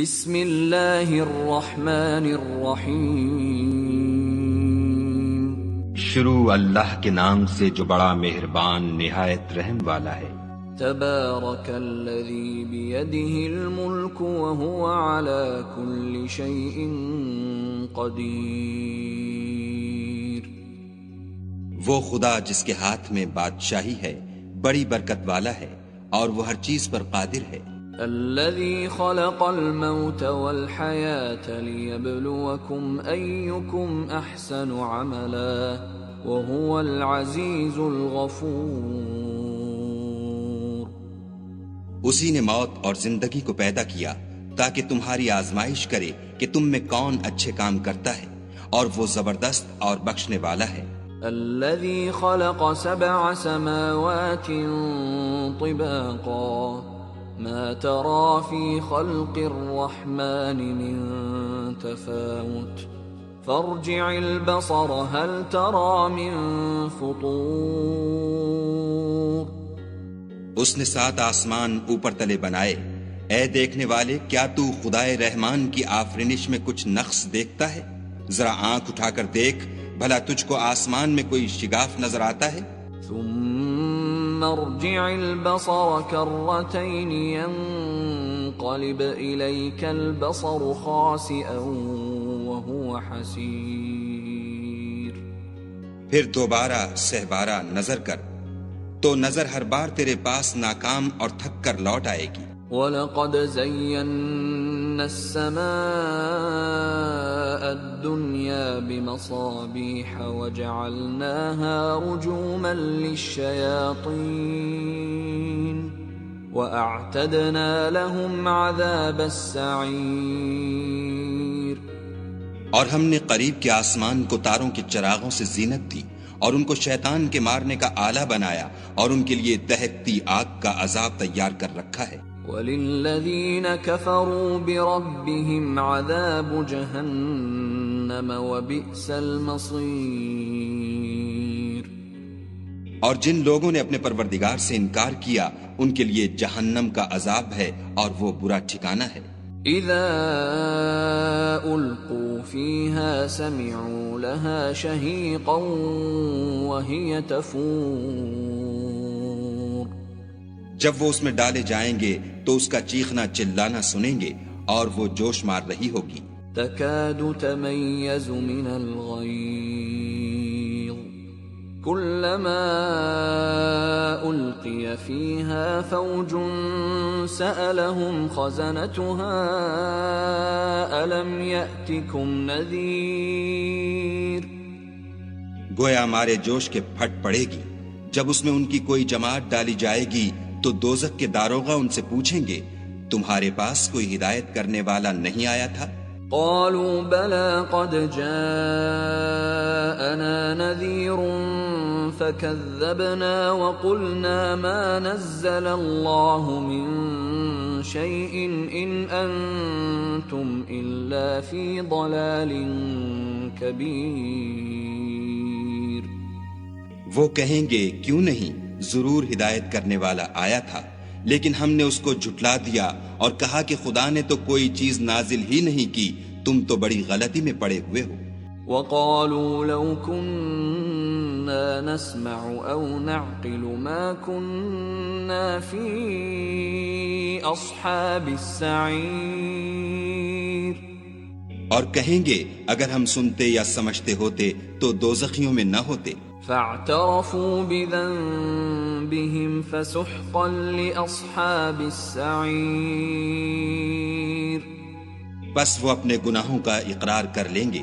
بسم اللہ الرحمن الرحیم۔ شروع اللہ کے نام سے جو بڑا مہربان نہایت رحم والا ہے۔ تبارک الذی بیدہ الملک وہو علی کل شیء قدیر۔ وہ خدا جس کے ہاتھ میں بادشاہی ہے بڑی برکت والا ہے اور وہ ہر چیز پر قادر ہے۔ الذي خلق الموت والحياة ليبلوكم أيكم أحسن عملا وهو العزيز الغفور۔ اسی نے موت اور زندگی کو پیدا کیا تاکہ تمہاری آزمائش کرے کہ تم میں کون اچھے کام کرتا ہے، اور وہ زبردست اور بخشنے والا ہے۔ الذي خلق 7 سماوات طباقا ما ترى في خلق الرحمن من تفاوت فارجع البصر هل ترى من فطور۔ اس نے 7 آسمان اوپر تلے بنائے، اے دیکھنے والے کیا تو خدائے رحمان کی آفرینش میں کچھ نقص دیکھتا ہے؟ ذرا آنکھ اٹھا کر دیکھ، بھلا تجھ کو آسمان میں کوئی شگاف نظر آتا ہے؟ ثم ارجع البصر كرتين ينقلب إليك البصر خاسئا وهو حسير۔ پھر دوبارہ سہبارہ نظر کر تو نظر ہر بار تیرے پاس ناکام اور تھک کر لوٹ آئے گی۔ وَلَقَدْ زَيَّنَّا السَّمَاءَ الدُّنْيَا بِمَصَابِيحَ وَجَعَلْنَاهَا رُجُومًا لِلشَّيَاطِينِ وَأَعْتَدْنَا لَهُمْ عَذَابَ السَّعِيرِ۔ اور ہم نے قریب کے آسمان کو تاروں کے چراغوں سے زینت دی اور ان کو شیطان کے مارنے کا آلہ بنایا، اور ان کے لیے دہکتی آگ کا عذاب تیار کر رکھا ہے۔ وَلِلَّذِينَ كَفَرُوا بِرَبِّهِمْ عَذَابُ جَهَنَّمَ وَبِئْسَ الْمَصِيرُ۔ اور جن لوگوں نے اپنے پروردگار سے انکار کیا ان کے لیے جہنم کا عذاب ہے اور وہ برا ٹھکانہ ہے۔ اذا القوا فيها سمعوا لها شهيقا وهي تفور۔ جب وہ اس میں ڈالے جائیں گے تو اس کا چیخنا چلانا سنیں گے اور وہ جوش مار رہی ہوگی۔ تكاد تميز من الغيظ كلما ألقي فيها فوج سألهم خزنتها ألم يأتكم نذير۔ گویا مارے جوش کے پھٹ پڑے گی جب اس میں ان کی کوئی جماعت ڈالی جائے گی تو دوزخ کے داروغہ ان سے پوچھیں گے تمہارے پاس کوئی ہدایت کرنے والا نہیں آیا تھا؟ قالوا بلى قد جاءنا نذير فكذبنا وقلنا ما نزل الله من شيء إن أنتم إلا في ضلال كبير۔ وہ کہیں گے کیوں نہیں، ضرور ہدایت کرنے والا آیا تھا، لیکن ہم نے اس کو جھٹلا دیا اور کہا کہ خدا نے تو کوئی چیز نازل ہی نہیں کی، تم تو بڑی غلطی میں پڑے ہوئے ہو۔ وَقَالُوا لَوْ كُنَّا نَسْمَعُ أَوْ نَعْقِلُ مَا كُنَّا فِي أَصْحَابِ السَّعِيرِ۔ اور کہیں گے اگر ہم سنتے یا سمجھتے ہوتے تو دوزخیوں میں نہ ہوتے۔ فَاعْتَرَفُوا بِذَنبِهِمْ فَسُحْقًا لِأَصْحَابِ السَّعِيرِ۔ بس وہ اپنے گناہوں کا اقرار کر لیں گے،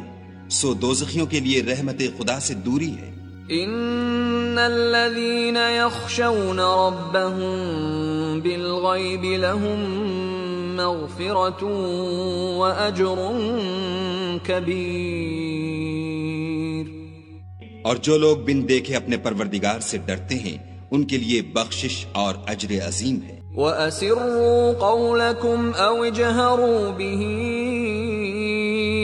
سو دوزخیوں کے لیے رحمت خدا سے دوری ہے۔ ان الذين يخشون ربهم بالغيب لهم مغفرة واجر كبير۔ اور جو لوگ بن دیکھے اپنے پروردگار سے ڈرتے ہیں ان کے لیے بخشش اور اجر عظیم ہے۔ وَأَسِرُّوا قَوْلَكُمْ أَوْ اجْهَرُوا بِهِ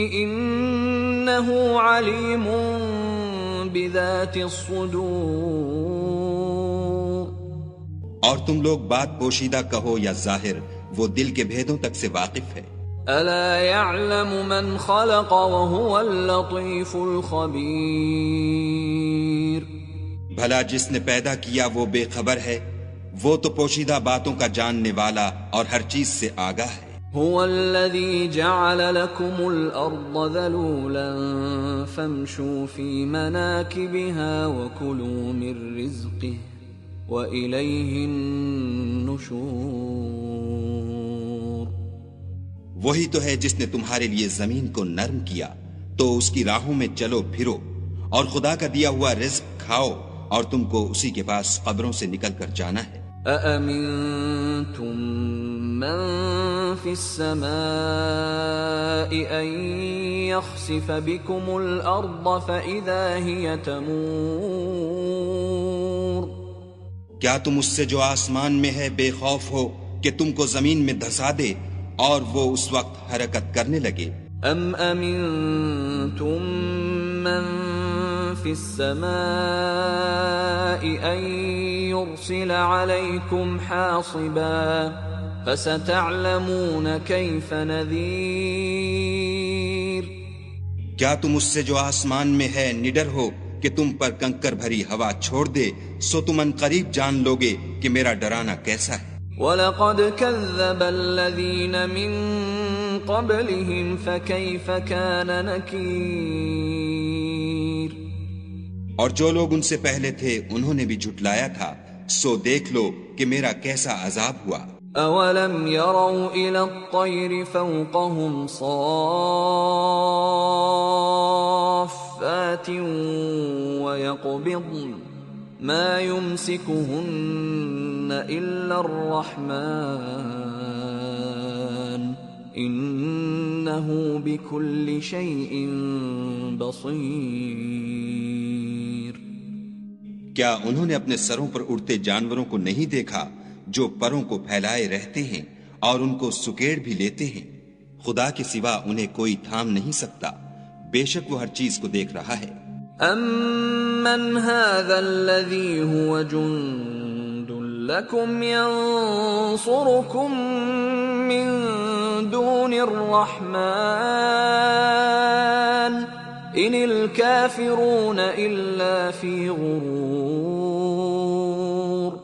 إِنَّهُ عَلِيمٌ بِذَاتِ الصُّدُورِ۔ اور تم لوگ بات پوشیدہ کہو یا ظاہر، وہ دل کے بھیدوں تک سے واقف ہے۔ ألا يعلم من خلق وهو اللطيف الخبير. بھلا جس نے پیدا کیا وہ بے خبر ہے، وہ تو پوشیدہ باتوں کا جاننے والا اور ہر چیز سے آگاہ ہے۔ هو الذي جعل لكم الأرض ذلولا فامشوا في مناكبها وكلوا من رزقه وإليه النشور۔ وہی تو ہے جس نے تمہارے لیے زمین کو نرم کیا تو اس کی راہوں میں چلو پھرو اور خدا کا دیا ہوا رزق کھاؤ اور تم کو اسی کے پاس قبروں سے نکل کر جانا ہے۔ أأمنتم من في السماء أن يخسف بكم الأرض فإذا هي تمور۔ کیا تم اس سے جو آسمان میں ہے بے خوف ہو کہ تم کو زمین میں دھسا دے اور وہ اس وقت حرکت کرنے لگے؟ ام امنتم من في السماء ان يرسل عليكم حاصبا فستعلمون كيف نذير۔ کیا تم اس سے جو آسمان میں ہے نڈر ہو کہ تم پر کنکر بھری ہوا چھوڑ دے، سو تم ان قریب جان لوگے کہ میرا ڈرانا کیسا ہے۔ وَلَقَدْ كَذَّبَ الَّذِينَ مِن قَبْلِهِمْ فَكَيْفَ كَانَ نَكِيرٌ۔ اور جو لوگ ان سے پہلے تھے انہوں نے بھی جھٹلایا تھا، سو دیکھ لو کہ میرا کیسا عذاب ہوا۔ أَوَلَمْ يَرَوْا إِلَى الطَّيْرِ فَوْقَهُمْ صَافَّاتٍ وَيَقْبِضْنَ ما يمسكهن إلا الرحمن إنه بكل شيء بصير۔ کیا انہوں نے اپنے سروں پر اڑتے جانوروں کو نہیں دیکھا جو پروں کو پھیلائے رہتے ہیں اور ان کو سکیڑ بھی لیتے ہیں؟ خدا کے سوا انہیں کوئی تھام نہیں سکتا، بے شک وہ ہر چیز کو دیکھ رہا ہے۔ أَمَّنْ هَذَا الَّذِي هُوَ جُنْدٌ لَكُمْ يَنْصُرُكُمْ مِنْ دُونِ الرَّحْمَنِ إِنِ الْكَافِرُونَ إِلَّا فِي غُرُورٍ۔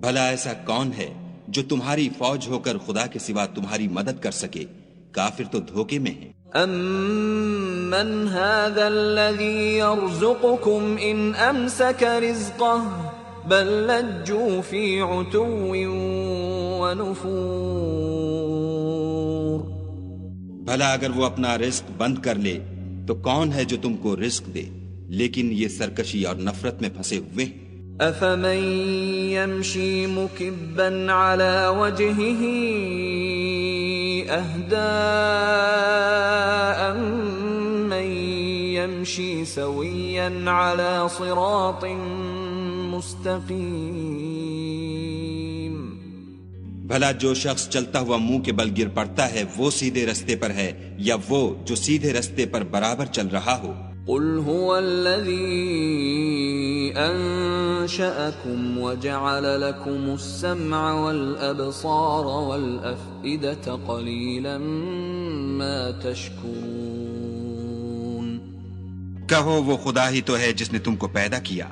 بھلا ایسا کون ہے جو تمہاری فوج ہو کر خدا کے سوا تمہاری مدد کر سکے؟ کافر تو دھوکے میں ہیں۔ أَمَّنْ هَذَا الَّذِي يَرْزُقُكُمْ إِنْ أَمْسَكَ رِزْقَهُ بَلْ لَجُّوا فِي عُتُوٍّ وَنُفُورٍ۔ بھلا اگر وہ اپنا رزق بند کر لے تو کون ہے جو تم کو رزق دے؟ لیکن یہ سرکشی اور نفرت میں پھنسے ہوئے ہیں۔ أَفَمَن يَمْشِي مُكِبًّا عَلَى وَجْهِهِ أَهْدَىٰ أَمَّن يَمْشِي سَوِيًّا عَلَى صِرَاطٍ مُسْتَقِيمٍ۔ بھلا جو شخص چلتا ہوا منہ کے بل گر پڑتا ہے وہ سیدھے رستے پر ہے یا وہ جو سیدھے رستے پر برابر چل رہا ہو؟ قُلْ هُوَ الَّذِي أَنشَأَكُمْ وَجَعَلَ لَكُمُ السَّمْعَ وَالْأَبْصَارَ وَالْأَفْئِدَةَ قَلِيلًا مَا تَشْكُرُونَ۔ کہو وہ خدا ہی تو ہے جس نے تم کو پیدا کیا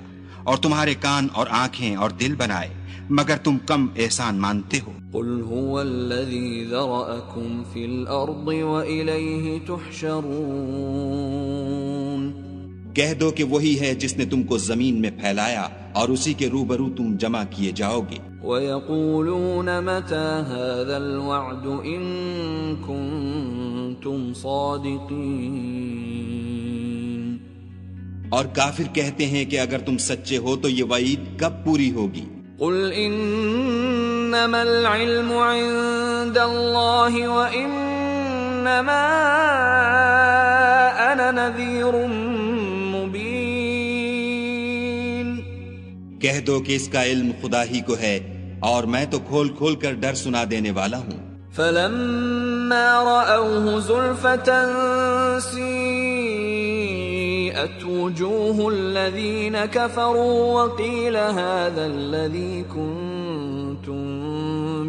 اور تمہارے کان اور آنکھیں اور دل بنائے، مگر تم کم احسان مانتے ہو۔ قُلْ هُوَ الَّذِي ذَرَأَكُمْ فِي الْأَرْضِ وَإِلَيْهِ تُحْشَرُونَ۔ کہہ دو کہ وہی ہے جس نے تم کو زمین میں پھیلایا اور اسی کے روبرو تم جمع کیے جاؤ گے۔ وَيَقُولُونَ مَتَى هَذَا الْوَعْدُ إِن كُنتُمْ صَادِقِينَ۔ اور کافر کہتے ہیں کہ اگر تم سچے ہو تو یہ وعید کب پوری ہوگی؟ قُلْ إِنَّمَا الْعِلْمُ عِندَ اللَّهِ وَإِنَّمَا أَنَا نَذِيرٌ مُبِينٌ۔ کہہ دو کہ اس کا علم خدا ہی کو ہے اور میں تو کھول کھول کر ڈر سنا دینے والا ہوں۔ فَلَمَّا رَأَوْهُ زُلْفَةً سِيئَتْ وُجُوهُ الَّذِينَ كَفَرُوا وَقِيلَ هَذَا الَّذِي كُنتُم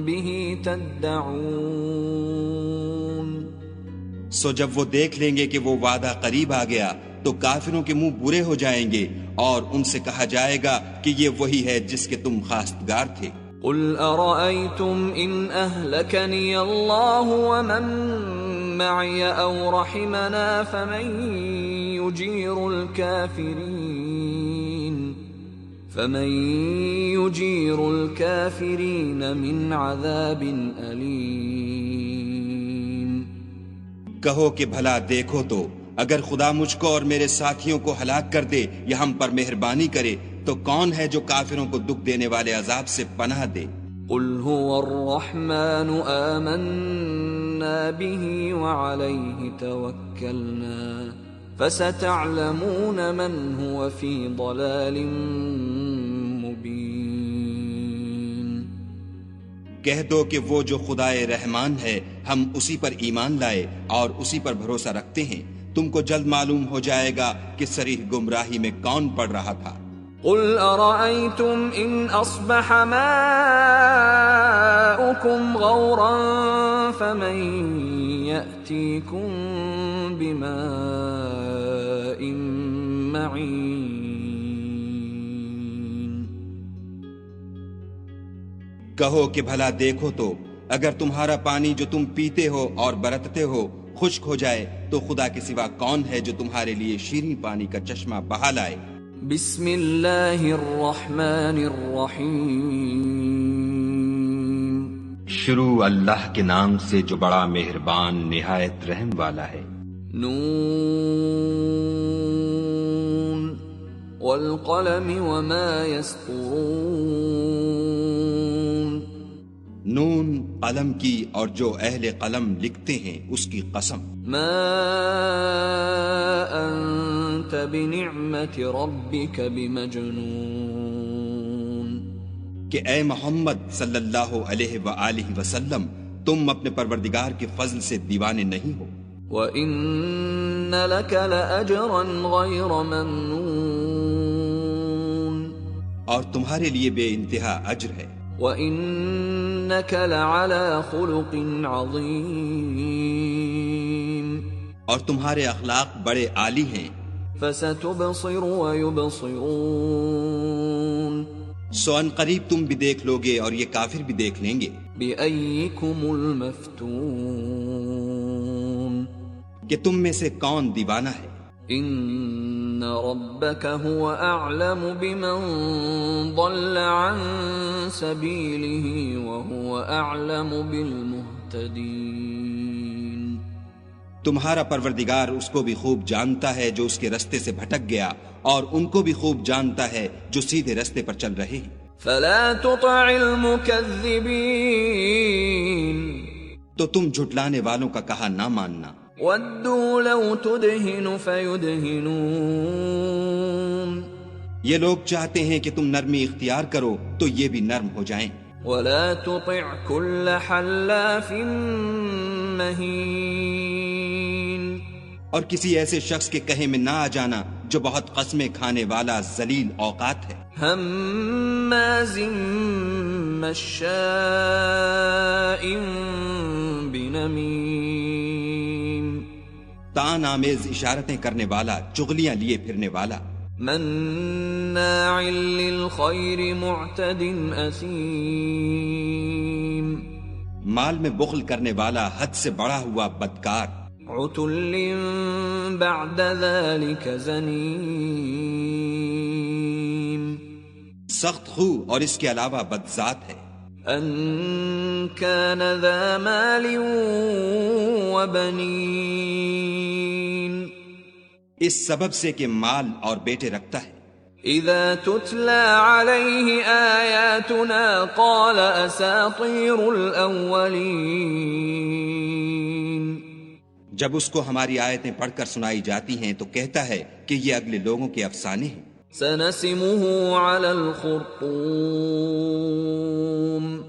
بِهِ تَدَّعُونَ۔ سو جب وہ دیکھ لیں گے کہ وہ وعدہ قریب آ گیا تو کافروں کے منہ برے ہو جائیں گے اور ان سے کہا جائے گا کہ یہ وہی ہے جس کے تم خواستگار تھے۔ قل ارأيتم ان اهلكني الله ومن معي او رحمنا فمن يجير الكافرين من عذاب أليم۔ کہو کہ بھلا دیکھو تو اگر خدا مجھ کو اور میرے ساتھیوں کو ہلاک کر دے یا ہم پر مہربانی کرے تو کون ہے جو کافروں کو دکھ دینے والے عذاب سے پناہ دے؟ قل هو الرحمن آمنا به وعليه توكلنا فستعلمون من هو في ضلال مبين۔ کہہ دو کہ وہ جو خدائے رحمان ہے ہم اسی پر ایمان لائے اور اسی پر بھروسہ رکھتے ہیں، تم کو جلد معلوم ہو جائے گا کہ صریح گمراہی میں کون پڑ رہا تھا۔ قل ارأيتم ان اصبح ماؤكم غورا فمن يأتيكم بماء معين۔ کہو کہ بھلا دیکھو تو اگر تمہارا پانی جو تم پیتے ہو اور برتتے ہو خشک ہو جائے تو خدا کے سوا کون ہے جو تمہارے لیے شیریں پانی کا چشمہ بہا لائے؟ بسم اللہ الرحمن الرحیم۔ شروع اللہ کے نام سے جو بڑا مہربان نہایت رحم والا ہے۔ نون والقلم وما يسطرون۔ نون قلم کی اور جو اہل قلم لکھتے ہیں اس کی قسم۔ ما انت بنعمت ربک بمجنون۔ کہ اے محمد صلی اللہ علیہ وآلہ وسلم تم اپنے پروردگار کے فضل سے دیوانے نہیں ہو۔ وَإِنَّ لَكَ لَأَجْرًا غَيْرَ مَمْنُونٍ۔ اور تمہارے لیے بے انتہا اجر ہے۔ وَإِنَّكَ لَعَلَى خُلُقٍ عَظِيمٍ۔ اور تمہارے اخلاق بڑے عالی ہیں۔ فَسَتُبْصِرُ وَيُبْصِرُونَ۔ سو ان قریب تم بھی دیکھ لوگے اور یہ کافر بھی دیکھ لیں گے۔ بِأَيِّكُمُ الْمَفْتُونُ۔ کہ تم میں سے کون دیوانہ ہے؟ ان ربک هو اعلم بمن ضل عن سبیلہ وهو اعلم بالمہتدین۔ تمہارا پروردگار اس کو بھی خوب جانتا ہے جو اس کے رستے سے بھٹک گیا اور ان کو بھی خوب جانتا ہے جو سیدھے رستے پر چل رہے ہیں۔ فلا تطع المکذبین۔ تو تم جھٹلانے والوں کا کہا نہ ماننا۔ ودوا لو تدہن فیدہنون۔ یہ لوگ چاہتے ہیں کہ تم نرمی اختیار کرو تو یہ بھی نرم ہو جائیں۔ ولا تطع كل حلاف مہین۔ اور کسی ایسے شخص کے کہے میں نہ آ جانا جو بہت قسمیں کھانے والا ذلیل اوقات ہے۔ ہماز مشاء بنمیم۔ تان آمیز اشارتیں کرنے والا، چغلیاں لیے پھرنے والا۔ مناع للخیر معتد اثیم۔ مال میں بخل کرنے والا، حد سے بڑا ہوا بدکار۔ عتل بعد ذلك زنیم۔ سخت خو اور اس کے علاوہ بدذات ہے۔ ان كان ذا مال وبنین۔ اس سبب سے کہ مال اور بیٹے رکھتا ہے۔ اذا تتلى عليه آیاتنا قال اساطیر الاولین۔ جب اس کو ہماری آیتیں پڑھ کر سنائی جاتی ہیں تو کہتا ہے کہ یہ اگلے لوگوں کے افسانے ہیں۔ سنسمه على الخرطوم۔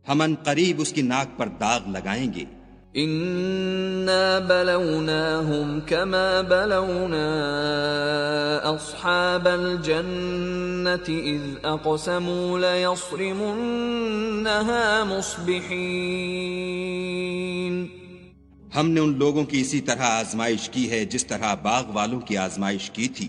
ہم ان قریب اس کی ناک پر داغ لگائیں گے۔ انا بلوناهم كما بلونا اصحاب الجنة اذ اقسموا ليصرمنها مصبحين۔ ہم نے ان لوگوں کی اسی طرح آزمائش کی ہے جس طرح باغ والوں کی آزمائش کی تھی،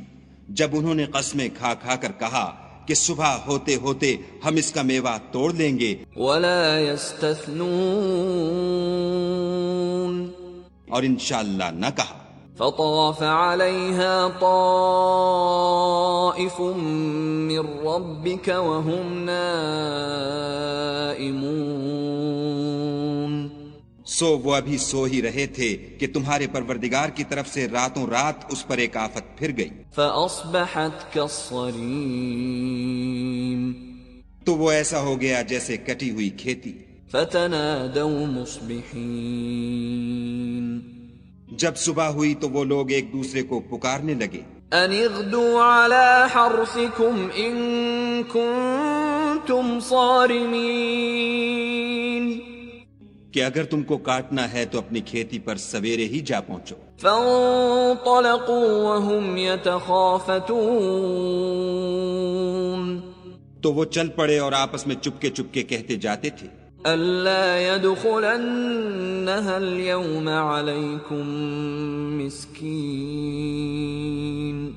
جب انہوں نے قسمیں کھا کھا کر کہا کہ صبح ہوتے ہوتے ہم اس کا میوہ توڑ لیں گے، ولا يستثنون، اور انشاءاللہ نہ کہا۔ فطاف عليها طائف من ربك وهم نائمون، سو وہ ابھی سو ہی رہے تھے کہ تمہارے پروردگار کی طرف سے راتوں رات اس پر ایک آفت پھر گئی، فأصبحت كالصريم، تو وہ ایسا ہو گیا جیسے کٹی ہوئی کھیتی۔ فتنادوا مصبحين، جب صبح ہوئی تو وہ لوگ ایک دوسرے کو پکارنے لگے، ان اغدوا على حرثكم ان كنتم صارمين، کہ اگر تم کو کاٹنا ہے تو اپنی کھیتی پر سویرے ہی جا پہنچو۔ فانطلقوا وهم يتخافتون، تو وہ چل پڑے اور آپس میں چپکے چپکے کہتے جاتے تھے، ألا يدخلنها اليوم عليكم مسكين،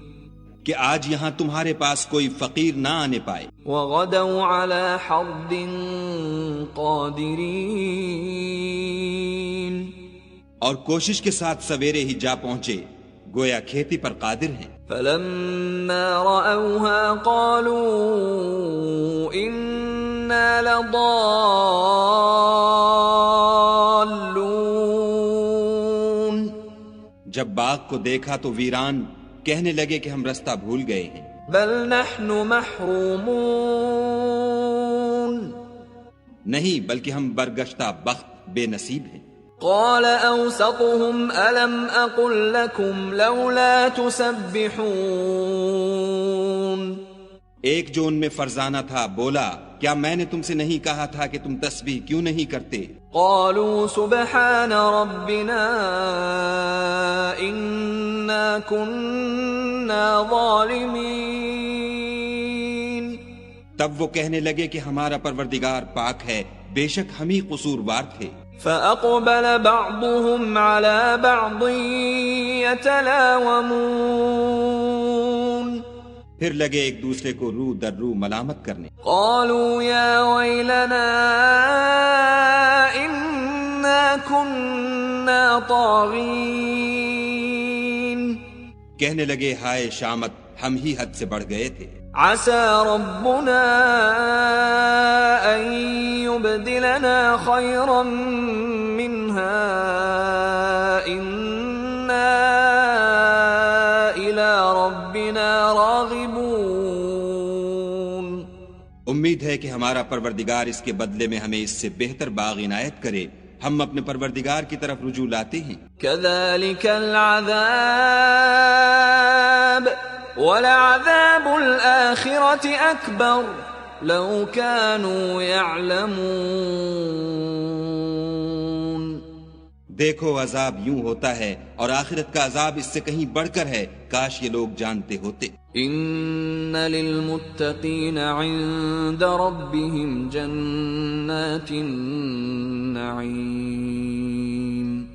کہ آج یہاں تمہارے پاس کوئی فقیر نہ آنے پائے۔ وغدوا على حرد قادرين، اور کوشش کے ساتھ سویرے ہی جا پہنچے، گویا کھیتی پر قادر ہیں۔ فلما رأوها قالوا إنا لضالون، جب باغ کو دیکھا تو ویران کہنے لگے کہ ہم رستہ بھول گئے ہیں۔ بل نحن محرومون، نہیں بلکہ ہم برگشتہ بخت بے نصیب ہیں۔ قال أوسطهم ألم أقل لكم لولا تسبحون، ایک جو ان میں فرزانہ تھا بولا، کیا میں نے تم سے نہیں کہا تھا کہ تم تسبیح کیوں نہیں کرتے؟ قالوا سبحان ربنا إنا كنا ظالمين، تب وہ کہنے لگے کہ ہمارا پروردگار پاک ہے، بے شک ہم ہی قصوروار تھے۔ فأقبل بعضهم على بعض يتلاومون، پھر لگے ایک دوسرے کو رو در رو ملامت کرنے۔ قالوا يا ويلنا إنا كنا طاغين، کہنے لگے ہائے شامت، ہم ہی حد سے بڑھ گئے تھے۔ عسى ربنا أن يبدلنا خيرا منها إنا إلى ربنا راغبون، امید ہے کہ ہمارا پروردگار اس کے بدلے میں ہمیں اس سے بہتر باغ عنایت کرے، ہم اپنے پروردگار کی طرف رجوع لاتے ہیں۔ كذلك العذاب ولعذاب الآخرة أكبر لو كانوا يعلمون، دیکھو عذاب یوں ہوتا ہے اور آخرت کا عذاب اس سے کہیں بڑھ کر ہے، کاش یہ لوگ جانتے ہوتے۔ إن للمتقين عند ربهم جنات النعيم،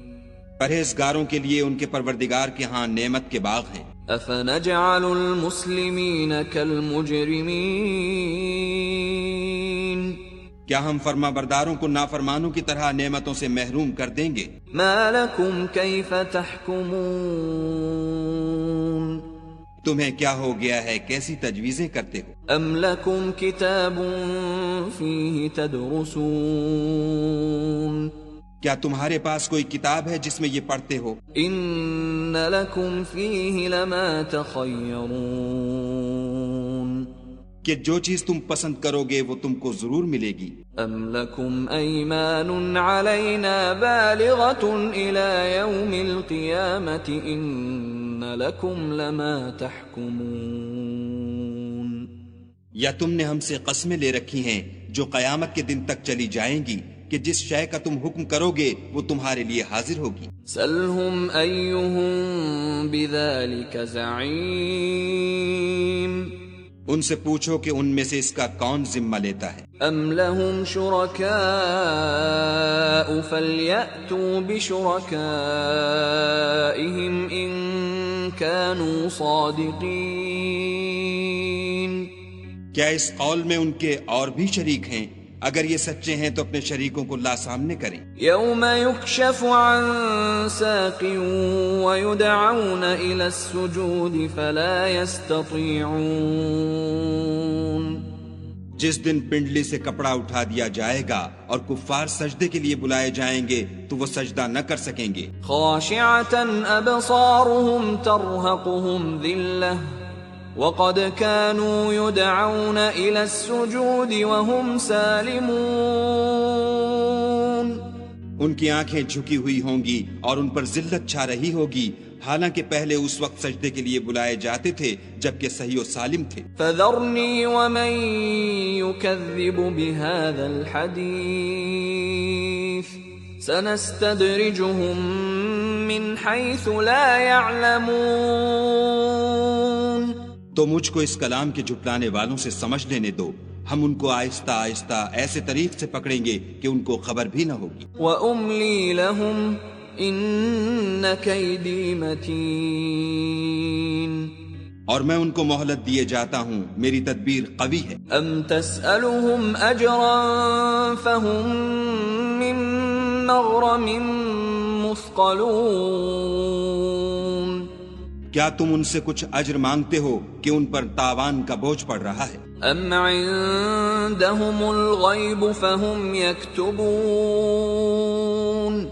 پرہیزگاروں کے لیے ان کے پروردگار کے ہاں نعمت کے باغ ہیں۔ أفنجعل المسلمين كالمجرمين، کیا ہم فرما برداروں کو نافرمانوں کی طرح نعمتوں سے محروم کر دیں گے؟ ما لكم كيف تحكمون، تمہیں کیا ہو گیا ہے، کیسی تجویزیں کرتے ہو؟ أم لكم كتاب فيه تدرسون، کیا تمہارے پاس کوئی کتاب ہے جس میں یہ پڑھتے ہو؟ إن لكم فيه لما تخيرون، کہ جو چیز تم پسند کرو گے وہ تم کو ضرور ملے گی۔ أم لكم أيمان علينا بالغة إلى يوم القيامة إن لكم لما تحكمون، یا تم نے ہم سے قسمیں لے رکھی ہیں جو قیامت کے دن تک چلی جائیں گی کہ جس شے کا تم حکم کرو گے وہ تمہارے لیے حاضر ہوگی۔ سلهم أيهم بذلك زعيم، ان سے پوچھو کہ ان میں سے اس کا کون ذمہ لیتا ہے؟ ام لهم شركاء فليأتوا بشركائهم ان كانوا صادقين۔ کیا اس قول میں ان کے اور بھی شریک ہیں؟ اگر یہ سچے ہیں تو اپنے شریکوں کو لا سامنے کریں۔ یوم یکشف عن ساق ویدعون الى السجود فلا یستطیعون۔ جس دن پنڈلی سے کپڑا اٹھا دیا جائے گا اور کفار سجدے کے لیے بلائے جائیں گے تو وہ سجدہ نہ کر سکیں گے۔ خاشعۃ ابصارهم ترهقهم ذلة وقد كانوا يدعون إلى السجود وهم سالمون۔ ان کی آنکھیں جھکی ہوئی ہوں گی اور ان پر ذلت چھا رہی ہوگی، حالانکہ پہلے اس وقت سجدے کے لیے بلائے جاتے تھے جبکہ صحیح و سالم تھے۔ فذرني ومن يكذب بهذا الحديث سنستدرجهم من حيث لا يعلمون۔ تو مجھ کو اس کلام کے جھٹلانے والوں سے سمجھ لینے دو، ہم ان کو آہستہ آہستہ ایسے طریق سے پکڑیں گے کہ ان کو خبر بھی نہ ہوگی۔ وَأُمْلِي لَهُمْ إِنَّ كَيْدِي مَتِينٌ۔ اور میں ان کو مہلت دیے جاتا ہوں، میری تدبیر قوی ہے۔ أَمْ تَسْأَلُهُمْ أَجْرًا فَهُمْ مِنْ مَغْرَمٍ مُثْقَلُونَ۔ کیا تم ان سے کچھ اجر مانگتے ہو کہ ان پر تاوان کا بوجھ پڑ رہا ہے؟ ام عندهم الغیب فهم یکتبون۔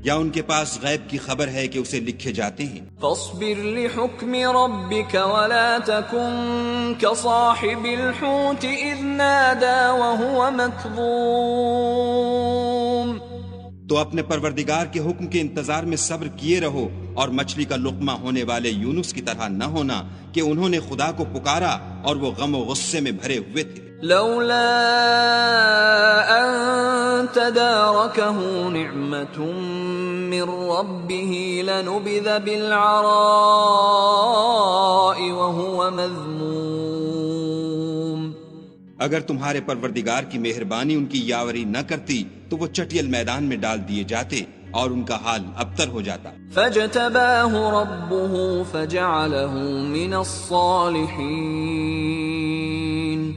یا ان کے پاس غیب کی خبر ہے کہ اسے لکھے جاتے ہیں؟ فاصبر لحکم ربک ولا تکن كصاحب الحوت اذ نادى وهو مكظوم۔ تو اپنے پروردگار کے حکم کے انتظار میں صبر کیے رہو اور مچھلی کا لقمہ ہونے والے یونس کی طرح نہ ہونا کہ انہوں نے خدا کو پکارا اور وہ غم و غصے میں بھرے ہوئے تھے۔ لولا ان تداركه نعمة من ربه لنبذ بالعراء وهو مذموم۔ اگر تمہارے پروردگار کی مہربانی ان کی یاوری نہ کرتی تو وہ چٹیل میدان میں ڈال دیے جاتے اور ان کا حال ابتر ہو جاتا۔ فاجتباه ربه فجعله من الصالحين۔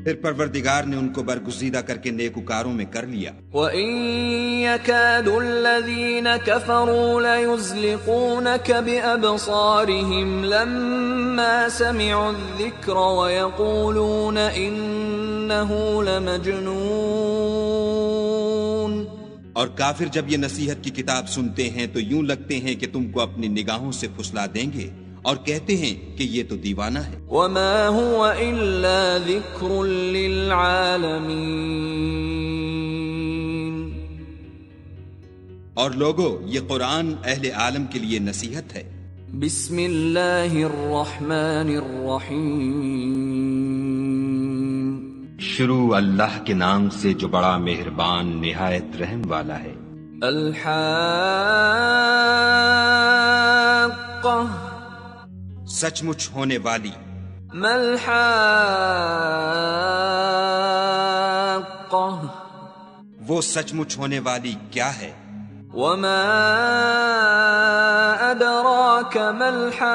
پھر پروردگار نے ان کو برگزیدہ کر کے نیکوکاروں میں کر لیا۔ وَإِن يَكَادُ الَّذِينَ كَفَرُوا لَيُزْلِقُونَكَ بِأَبْصَارِهِمْ لَمَّا سَمِعُوا الذِّكْرَ وَيَقُولُونَ إِنَّهُ لَمَجْنُونٌ۔ اور کافر جب یہ نصیحت کی کتاب سنتے ہیں تو یوں لگتے ہیں کہ تم کو اپنی نگاہوں سے پھسلا دیں گے اور کہتے ہیں کہ یہ تو دیوانہ ہے۔ وَمَا هُوَ إِلَّا ذِكْرٌ لِّلْعَالَمِينَ۔ اور لوگو، یہ قرآن اہل عالم کے لیے نصیحت ہے۔ بسم اللہ الرحمن الرحیم۔ شروع اللہ کے نام سے جو بڑا مہربان نہایت رحم والا ہے۔ الحاقہ، سچ مچ ہونے والی۔ ما الحاقہ، وہ سچ مچ ہونے والی کیا ہے؟ وما ادراک ما الحاقہ،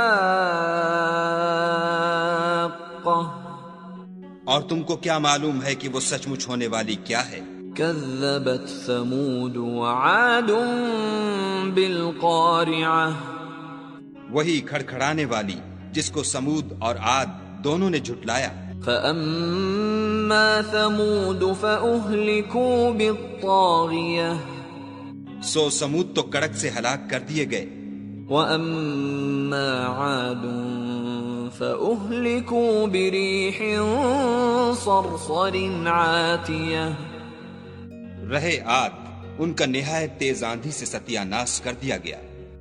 اور تم کو کیا معلوم ہے کہ وہ سچ مچ ہونے والی کیا ہے؟ کذبت ثمود وعاد بالقارعہ، وہی کھڑکھڑانے والی جس کو سمود اور عاد دونوں نے جھٹلایا۔ فَأَمَّا ثَمُودُ فَأُهْلِكُوا بِالطَّاغِيَةِ، سو سمود تو کڑک سے ہلاک کر دیے گئے۔ وَأَمَّا عَادٌ فَأُهْلِكُوا بِرِيحٍ صَرْصَرٍ عَاتِيَةٍ، رہے عاد، ان کا نہایت تیز آندھی سے ستیہ ناش کر دیا گیا۔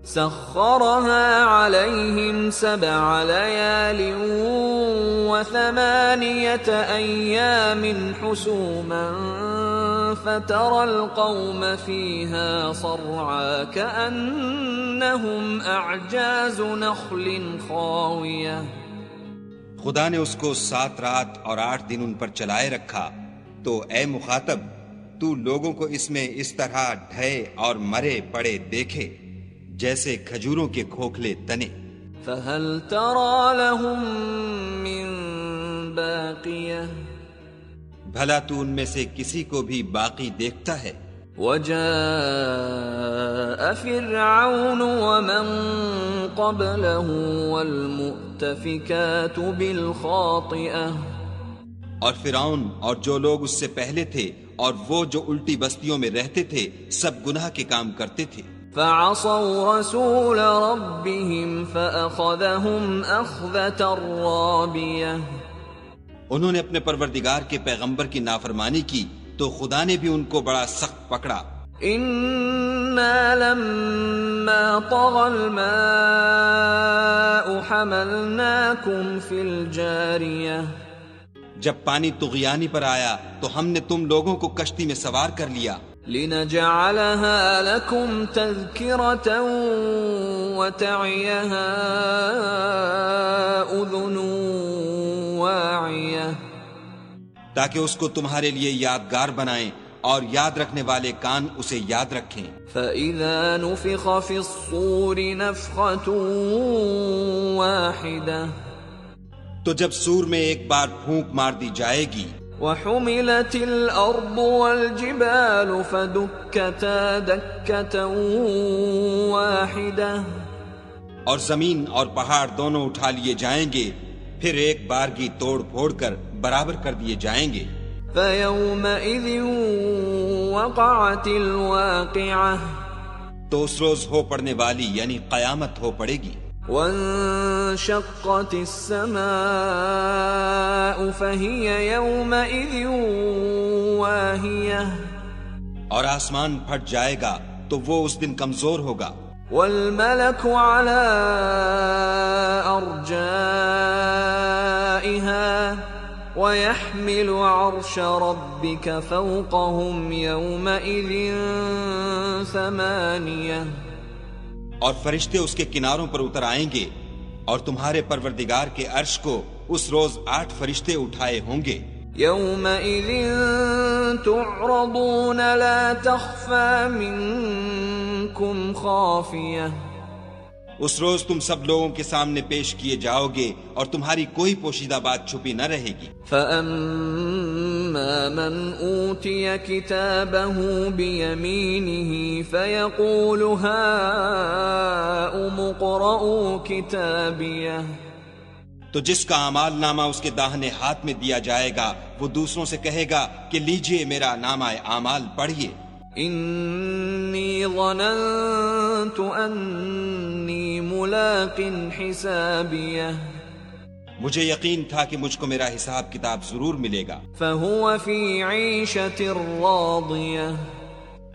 سخرها عليهم 7 ليال و8 أيام حسوما فترى القوم فيها صرعا كأنهم أعجاز نخل خاوية۔ خدا نے اس کو 7 رات اور 8 دن ان پر چلائے رکھا، تو اے مخاطب تو لوگوں کو اس میں اس طرح ڈھے اور مرے پڑے دیکھے جیسے کھجوروں کے کھوکھلے تنے۔ فهل ترى لهم من باقية بھلا تو ان میں سے کسی کو بھی باقی دیکھتا ہے؟ وجاء فرعون ومن قبله والمؤتفكات بالخاطئة، اور فرعون اور جو لوگ اس سے پہلے تھے اور وہ جو الٹی بستیوں میں رہتے تھے سب گناہ کے کام کرتے تھے۔ فعصوا رسول ربهم فأخذهم أخذة رابية، انہوں نے اپنے پروردگار کے پیغمبر کی نافرمانی کی تو خدا نے بھی ان کو بڑا سخت پکڑا۔ إنا لما طغى الماء حملناكم في الجارية، جب پانی طغیانی پر آیا تو ہم نے تم لوگوں کو کشتی میں سوار کر لیا، لنجعلها لكم تذكرة وتعيها أذن واعية، تاکہ اس کو تمہارے لیے یادگار بنائیں اور یاد رکھنے والے کان اسے یاد رکھیں۔ فإذا نفخ في الصور نفخة واحدة، تو جب سور میں ایک بار پھونک مار دی جائے گی، وحملت الأرض والجبال فدكتا دكة واحدة، اور زمین اور پہاڑ دونوں اٹھا لیے جائیں گے، پھر ایک بارگی توڑ پھوڑ کر برابر کر دیے جائیں گے۔ فيومئذ وقعت الواقعة، تو اس روز ہو پڑنے والی یعنی قیامت ہو پڑے گی۔ وانشقت السماء فهي يومئذ واهية، اور آسمان پھٹ جائے گا تو وہ اس دن کمزور ہوگا۔ والملك على أرجائها ويحمل عرش ربك فوقهم يومئذ 8، اور فرشتے اس کے کناروں پر اتر آئیں گے اور تمہارے پروردگار کے عرش کو اس روز 8 فرشتے اٹھائے ہوں گے۔ يومئذ تعرضون لا تخفى منكم خافية، اس روز تم سب لوگوں کے سامنے پیش کیے جاؤ گے اور تمہاری کوئی پوشیدہ بات چھپی نہ رہے گی۔ فأما من أوتي كتابه بيمينه فيقول هاؤم اقرءوا كتابيه، تو جس کا اعمال نامہ اس کے داہنے ہاتھ میں دیا جائے گا وہ دوسروں سے کہے گا کہ لیجئے میرا نامہ اعمال پڑھیے۔ انی ظننت انی ملاق حسابیہ، مجھے یقین تھا کہ مجھ کو میرا حساب کتاب ضرور ملے گا۔ فہو فی عیشۃ راضیہ،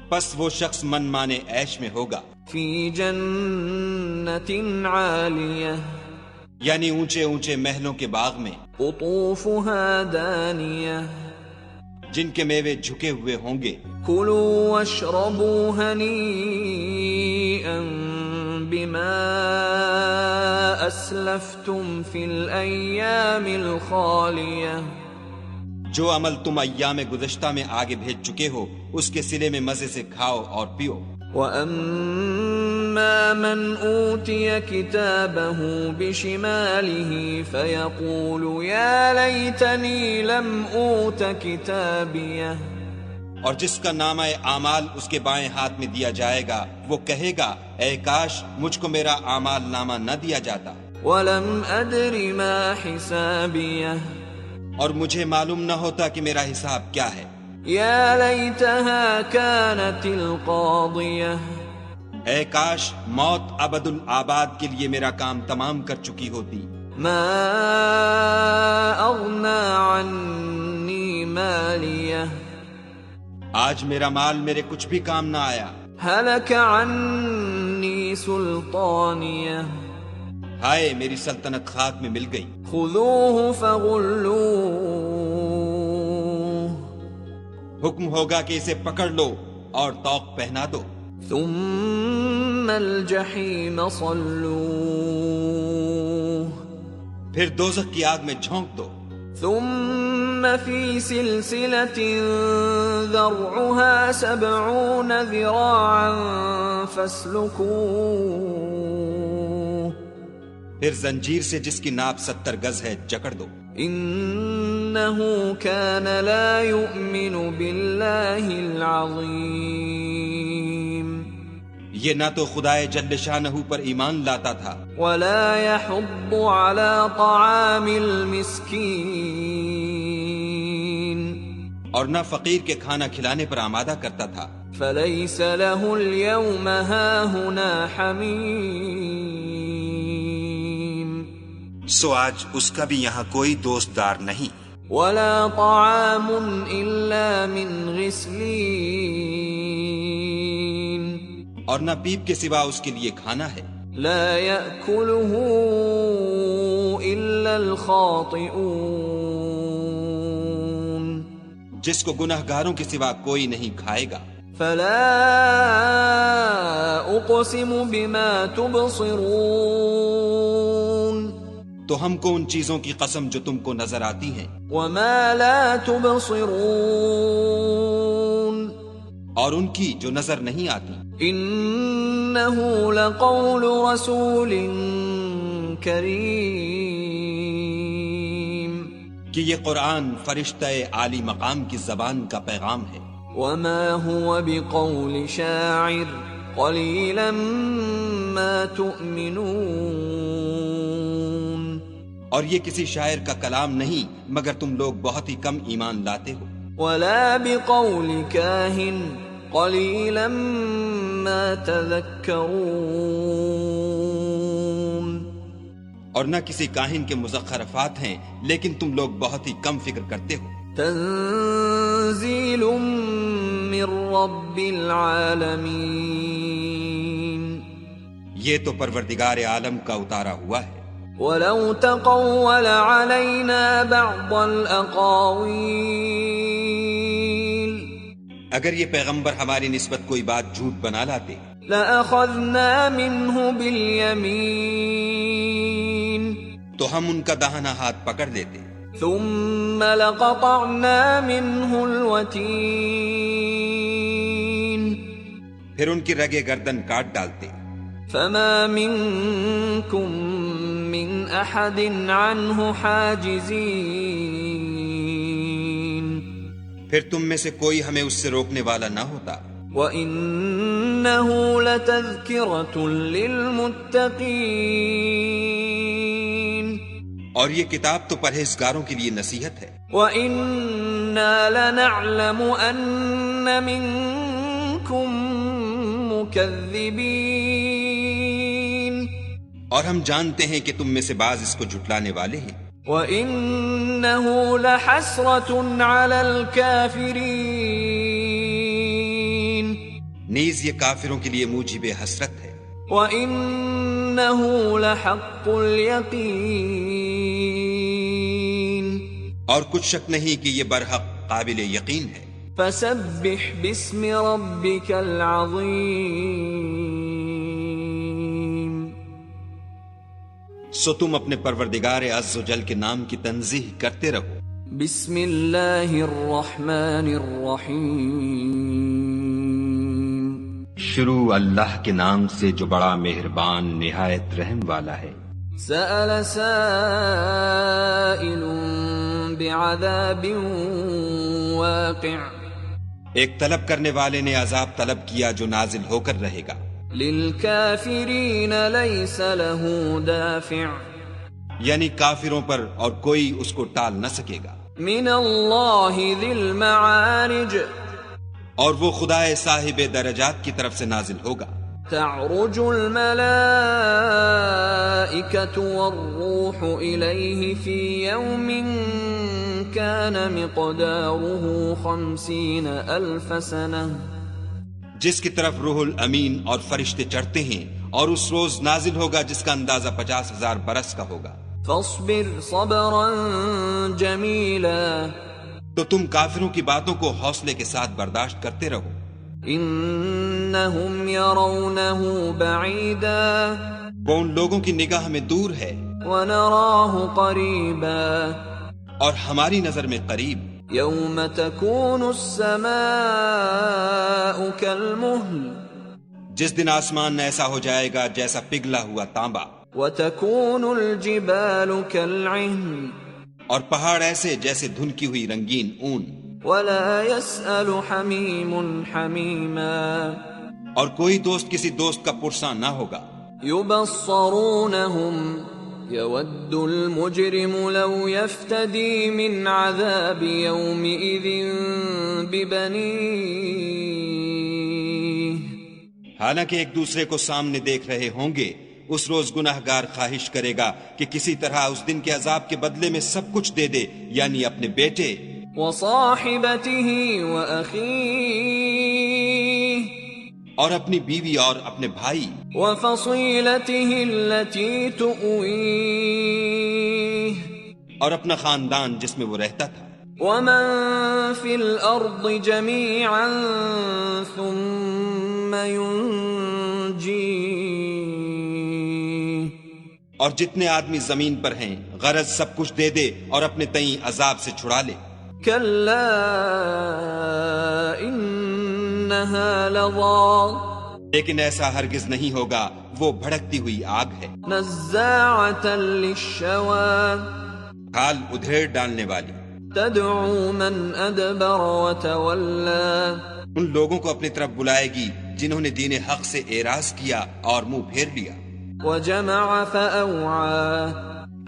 پس وہ شخص من مانے عیش میں ہوگا، فی جنت عالیہ، یعنی اونچے اونچے محلوں کے باغ میں، قطوفها دانیہ، جن کے میوے جھکے ہوئے ہوں گے۔ کلوا واشربوا ہنیئا بما اسلفتم فی الایام الخالیہ، جو عمل تم ایام گزشتہ میں آگے بھیج چکے ہو اس کے صلے میں مزے سے کھاؤ اور پیو۔ وَأَمَّا مَنْ أُوتِيَ كِتَابَهُ بِشِمَالِهِ فَيَقُولُ يَا لَيْتَنِي لَمْ أُوتَ كِتَابِيَهْ، اور جس کا نامہ اعمال اس کے بائیں ہاتھ میں دیا جائے گا وہ کہے گا اے کاش مجھ کو میرا اعمال نامہ نہ دیا جاتا، وَلَمْ أَدْرِ مَا حِسَابِيَهْ، اور مجھے معلوم نہ ہوتا کہ میرا حساب کیا ہے۔ یا لیتہا کانت القاضیہ، اے کاش موت ابد الآباد کے لیے میرا کام تمام کر چکی ہوتی۔ ما اغنی عنی مالیہ، آج میرا مال میرے کچھ بھی کام نہ آیا۔ ہلک عنی سلطانیہ، ہائے میری سلطنت خاک میں مل گئی۔ خذوہ فغلوہ، حکم ہوگا کہ اسے پکڑ لو اور طوق پہنا دو۔ ثم الجحیم صلوہ، پھر دوزخ کی آگ میں جھونک دو. ثم في سلسلة ذرعها 70 ذراعا فاسلكوه. پھر زنجیر سے جس کی ناپ 70 گز ہے جکڑ دو. انه كان لا يؤمن بالله العظيم. یہ نہ تو خدائے جل شانہ پر ایمان لاتا تھا ولا يحض على طعام المسكين. اور نہ فقیر کے کھانا کھلانے پر آمادہ کرتا تھا. فليس له اليوم هاهنا حميم. سو آج اس کا بھی یہاں کوئی دوست دار نہیں. ولا طعام الا من غسلين. اور نہ پیپ کے سوا اس کے لیے کھانا ہے. لا يأكله الا الخاطئون. جس کو گنہگاروں کے سوا کوئی نہیں کھائے گا. فلا اقسم بما تبصرون. تو ہم کو ان چیزوں کی قسم جو تم کو نظر آتی ہیں. وما لا تبصرون. اور ان کی جو نظر نہیں آتی. انه لقول رسول کریم. کہ یہ قرآن فرشتہ عالی مقام کی زبان کا پیغام ہے. وما هو بقول شاعر قليلا ما تؤمنون. اور یہ کسی شاعر کا کلام نہیں مگر تم لوگ بہت ہی کم ایمان لاتے ہو. ولا بقول كاهن قليلا ما تذكرون. اور نہ کسی کاہن کے مزخرفات ہیں لیکن تم لوگ بہت ہی کم فکر کرتے ہو. تنزيل من رب العالمين. یہ تو پروردگار عالم کا اتارا ہوا ہے. ولو تقول علينا بعض الأقاويل. اگر یہ پیغمبر ہماری نسبت کوئی بات جھوٹ بنا لاتے لأخذنا منه باليمين. تو ہم ان کا داہنا ہاتھ پکڑ لیتے. ثم لقطعنا منه الوتين. پھر ان کی رگے گردن کاٹ ڈالتے. فما منكم من احد عنه حاجزين. پھر تم میں سے کوئی ہمیں اس سے روکنے والا نہ ہوتا. وَإِنَّهُ لَتَذْكِرَةٌ لِّلْمُتَّقِينَ. اور یہ کتاب تو پرہیزگاروں کے لیے نصیحت ہے. وَإِنَّا لَنَعْلَمُ أَنَّ مِنكُم مُكَذِّبِينَ. اور ہم جانتے ہیں کہ تم میں سے بعض اس کو جھٹلانے والے ہیں. وَإِنَّهُ لَحَسْرَةٌ عَلَى الْكَافِرِينَ. نیز یہ کافروں کے لیے موجب حسرت ہے. وَإِنَّهُ لَحَقُّ الْيَقِينِ. اور کچھ شک نہیں کہ یہ برحق قابل یقین ہے. فَسَبِّحْ بِاسْمِ رَبِّكَ الْعَظِيمِ. سو تم اپنے پروردگار عز و جل کے نام کی تنزیح کرتے رہو. بسم اللہ الرحمن الرحیم. شروع اللہ کے نام سے جو بڑا مہربان نہایت رحم والا ہے. سأل سائل بعذاب واقع. ایک طلب کرنے والے نے عذاب طلب کیا جو نازل ہو کر رہے گا. للکافرین لیس له دافع. یعنی کافروں پر اور کوئی اس کو ٹال نہ سکے گا. من اللہ ذی المعارج. اور وہ خدائے صاحب درجات کی طرف سے نازل ہوگا. تعرج الملائکۃ والروح الیہ فی یوم کان مقدارہ 50,000 سنہ. جس کی طرف روح الامین اور فرشتے چڑھتے ہیں اور اس روز نازل ہوگا جس کا اندازہ 50,000 برس کا ہوگا. فاصبر صبرا جمیلا. تو تم کافروں کی باتوں کو حوصلے کے ساتھ برداشت کرتے رہو. انہم یرونہ بعیدا. وہ ان لوگوں کی نگاہ میں دور ہے. ونراه قريبا اور ہماری نظر میں قریب يوم تكون السماء كالمهل جس دن آسمان ایسا ہو جائے گا جیسا پگھلا ہوا تانبا، وتكون الجبال كالعهن اور پہاڑ ایسے جیسے دھنکی ہوئی رنگین اون، ولا يسأل حميم حميما اور کوئی دوست کسی دوست کا پرساں نہ ہوگا۔ يبصرونهم يود المجرم لو يفتدي من عذاب يومئذ ببنيه حالانکہ ایک دوسرے کو سامنے دیکھ رہے ہوں گے، اس روز گناہگار خواہش کرے گا کہ کسی طرح اس دن کے عذاب کے بدلے میں سب کچھ دے دے، یعنی اپنے بیٹے، وصاحبته وأخيه اور اپنی بیوی اور اپنے بھائی، وفصيلته التي تؤويه اور اپنا خاندان جس میں وہ رہتا تھا، ومن في الأرض جميعا ثم ينجيه اور جتنے آدمی زمین پر ہیں غرض سب کچھ دے دے اور اپنے تئیں عذاب سے چھڑا لے۔ كلا إنها لظى لیکن ایسا ہرگز نہیں ہوگا، وہ بھڑکتی ہوئی آگ ہے، نزاعة للشوى کھال ادھیڑ ڈالنے والی، تدعو من أدبر وتولى ان لوگوں کو اپنی طرف بلائے گی جنہوں نے دین حق سے اعراض کیا اور منہ پھیر لیا، وجمع فأوعى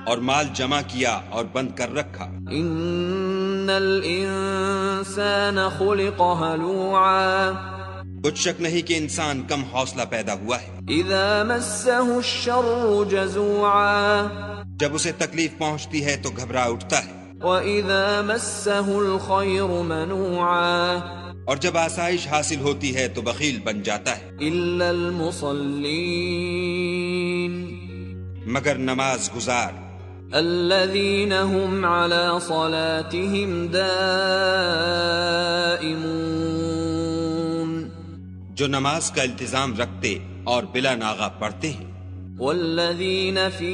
اور مال جمع کیا اور بند کر رکھا۔ إن الإنسان خلق هلوعا کچھ شک نہیں کہ انسان کم حوصلہ پیدا ہوا ہے، إذا مسه الشر جزوعا جب اسے تکلیف پہنچتی ہے تو گھبرا اٹھتا ہے، وإذا مسه الخير منوعا اور جب آسائش حاصل ہوتی ہے تو بخیل بن جاتا ہے، إلا المصلين مگر نماز گزار الذين هم على صلاتهم دائمون جو نماز کا التزام رکھتے اور بلا ناغہ پڑھتے ہیں، والذين في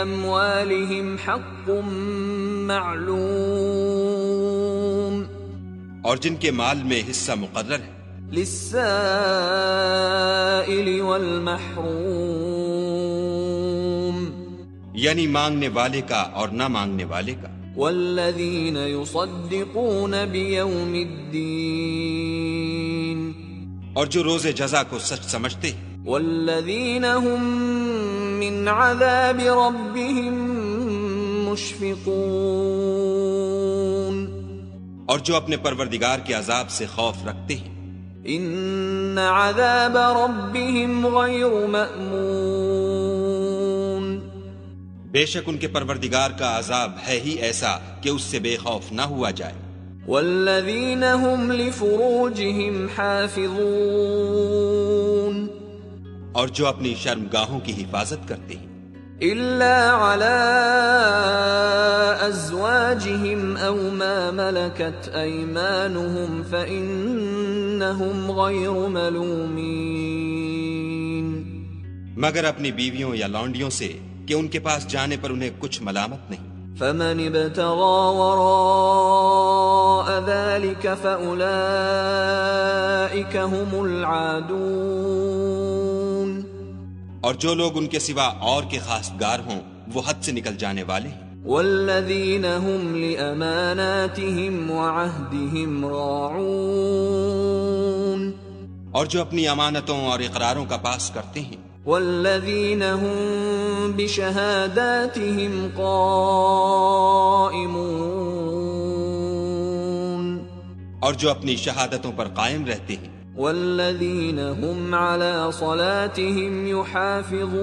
أموالهم حق معلوم اور جن کے مال میں حصہ مقرر ہے، للسائل والمحروم یعنی مانگنے والے کا اور نہ مانگنے والے کا، والذین یصدقون بیوم الدین اور جو روز جزا کو سچ سمجھتے ہیں، والذین هم من عذاب ربهم مشفقون اور جو اپنے پروردگار کے عذاب سے خوف رکھتے ہیں، ان عذاب ربهم غیر مأمون بے شک ان کے پروردگار کا عذاب ہے ہی ایسا کہ اس سے بے خوف نہ ہوا جائے۔ والذین هم لفروجهم حافظون اور جو اپنی شرمگاہوں کی حفاظت کرتے ہیں، الا على ازواجهم او ما ملكت ايمانهم فانهم غير ملومين مگر اپنی بیویوں یا لونڈیوں سے کہ ان کے پاس جانے پر انہیں کچھ ملامت نہیں۔ فمن ابتغى وراء ذلك فأولئك هم العادون اور جو لوگ ان کے سوا اور کے خاصگار ہوں وہ حد سے نکل جانے والے ہیں۔ والذین هم لأماناتهم وعهدهم راعون اور جو اپنی امانتوں اور اقراروں کا پاس کرتے ہیں، والذین هم بشہاداتهم قائمون اور جو اپنی شہادتوں پر قائم رہتے ہیں، والذین هم على صلاتهم يحافظون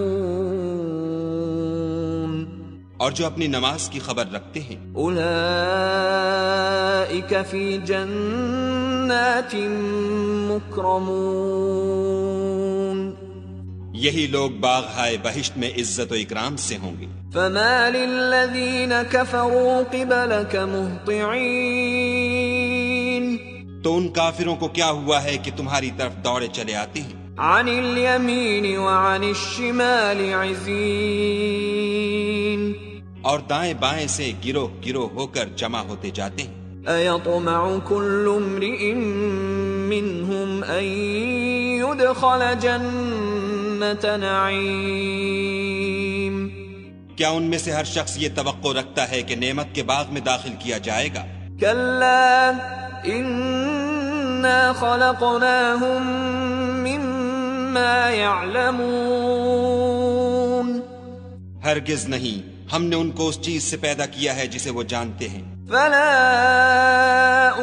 اور جو اپنی نماز کی خبر رکھتے ہیں، اولئک فی جنات مکرمون یہی لوگ باغ ہائے بہشت میں عزت و اکرام سے ہوں گے۔ فما للذین کفروا قبلک مہطعین تو ان کافروں کو کیا ہوا ہے کہ تمہاری طرف دوڑے چلے آتے ہیں؟ عن اليمين وعن الشمال عزين اور دائیں بائیں سے گروہ گروہ ہو کر جمع ہوتے جاتے ہیں. أيطمع كل امرئ منهم أن يدخل جنة نعيم کیا ان میں سے ہر شخص یہ توقع رکھتا ہے کہ نعمت کے باغ میں داخل کیا جائے گا؟ كلا إنا خلقناهم مما يعلمون ہرگز نہیں، ہم نے ان کو اس چیز سے پیدا کیا ہے جسے وہ جانتے ہیں. فلا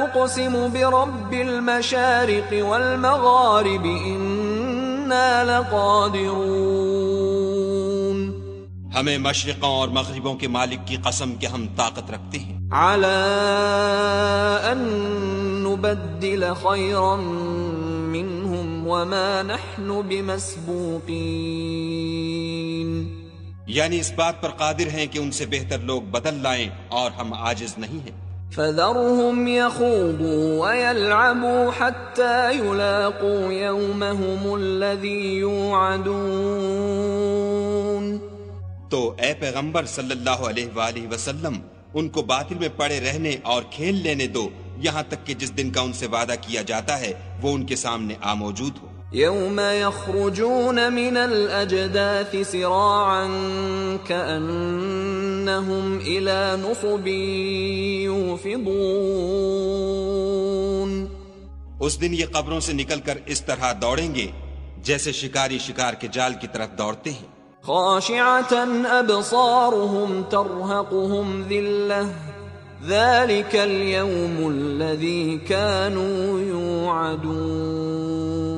أقسم برب المشارق والمغارب إنا لقادرون ہمیں مشرقوں اور مغربوں کے مالک کی قسم کہ ہم طاقت رکھتے ہیں على أن نبدل خيرا منهم وما نحن بمسبوقين، یعنی اس بات پر قادر ہیں کہ ان سے بہتر لوگ بدل لائیں اور ہم عاجز نہیں ہیں. فذرهم يخوضوا ويلعبوا حتى يلاقوا يومهم الذي يوعدون. تو اے پیغمبر صلی اللہ علیہ وآلہ وسلم ان کو باطل میں پڑے رہنے اور کھیل لینے دو یہاں تک کہ جس دن کا ان سے وعدہ کیا جاتا ہے وہ ان کے سامنے موجود ہو. يوم يخرجون من الأجداث سراعا كأنهم إلى نصب يوفضون. اس دن یہ قبروں سے نکل کر اس طرح دوڑیں گے جیسے شکاری شکار کے جال کی طرف دوڑتے ہیں. خاشعة أبصارهم ترهقهم ذلة ذلك اليوم الذي كانوا يوعدون.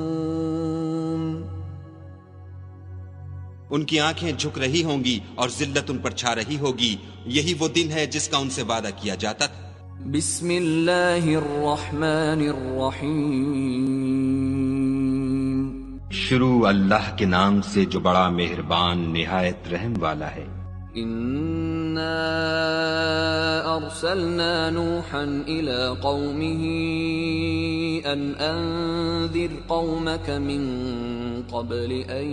ان کی آنکھیں جھک رہی ہوں گی اور ذلت ان پر چھا رہی ہوگی، یہی وہ دن ہے جس کا ان سے وعدہ کیا جاتا تھا. بسم اللہ الرحمن الرحیم. شروع اللہ کے نام سے جو بڑا مہربان نہایت رحم والا ہے. انا ارسلنا نوحا الى قومه ان انذر قومك من قبل ان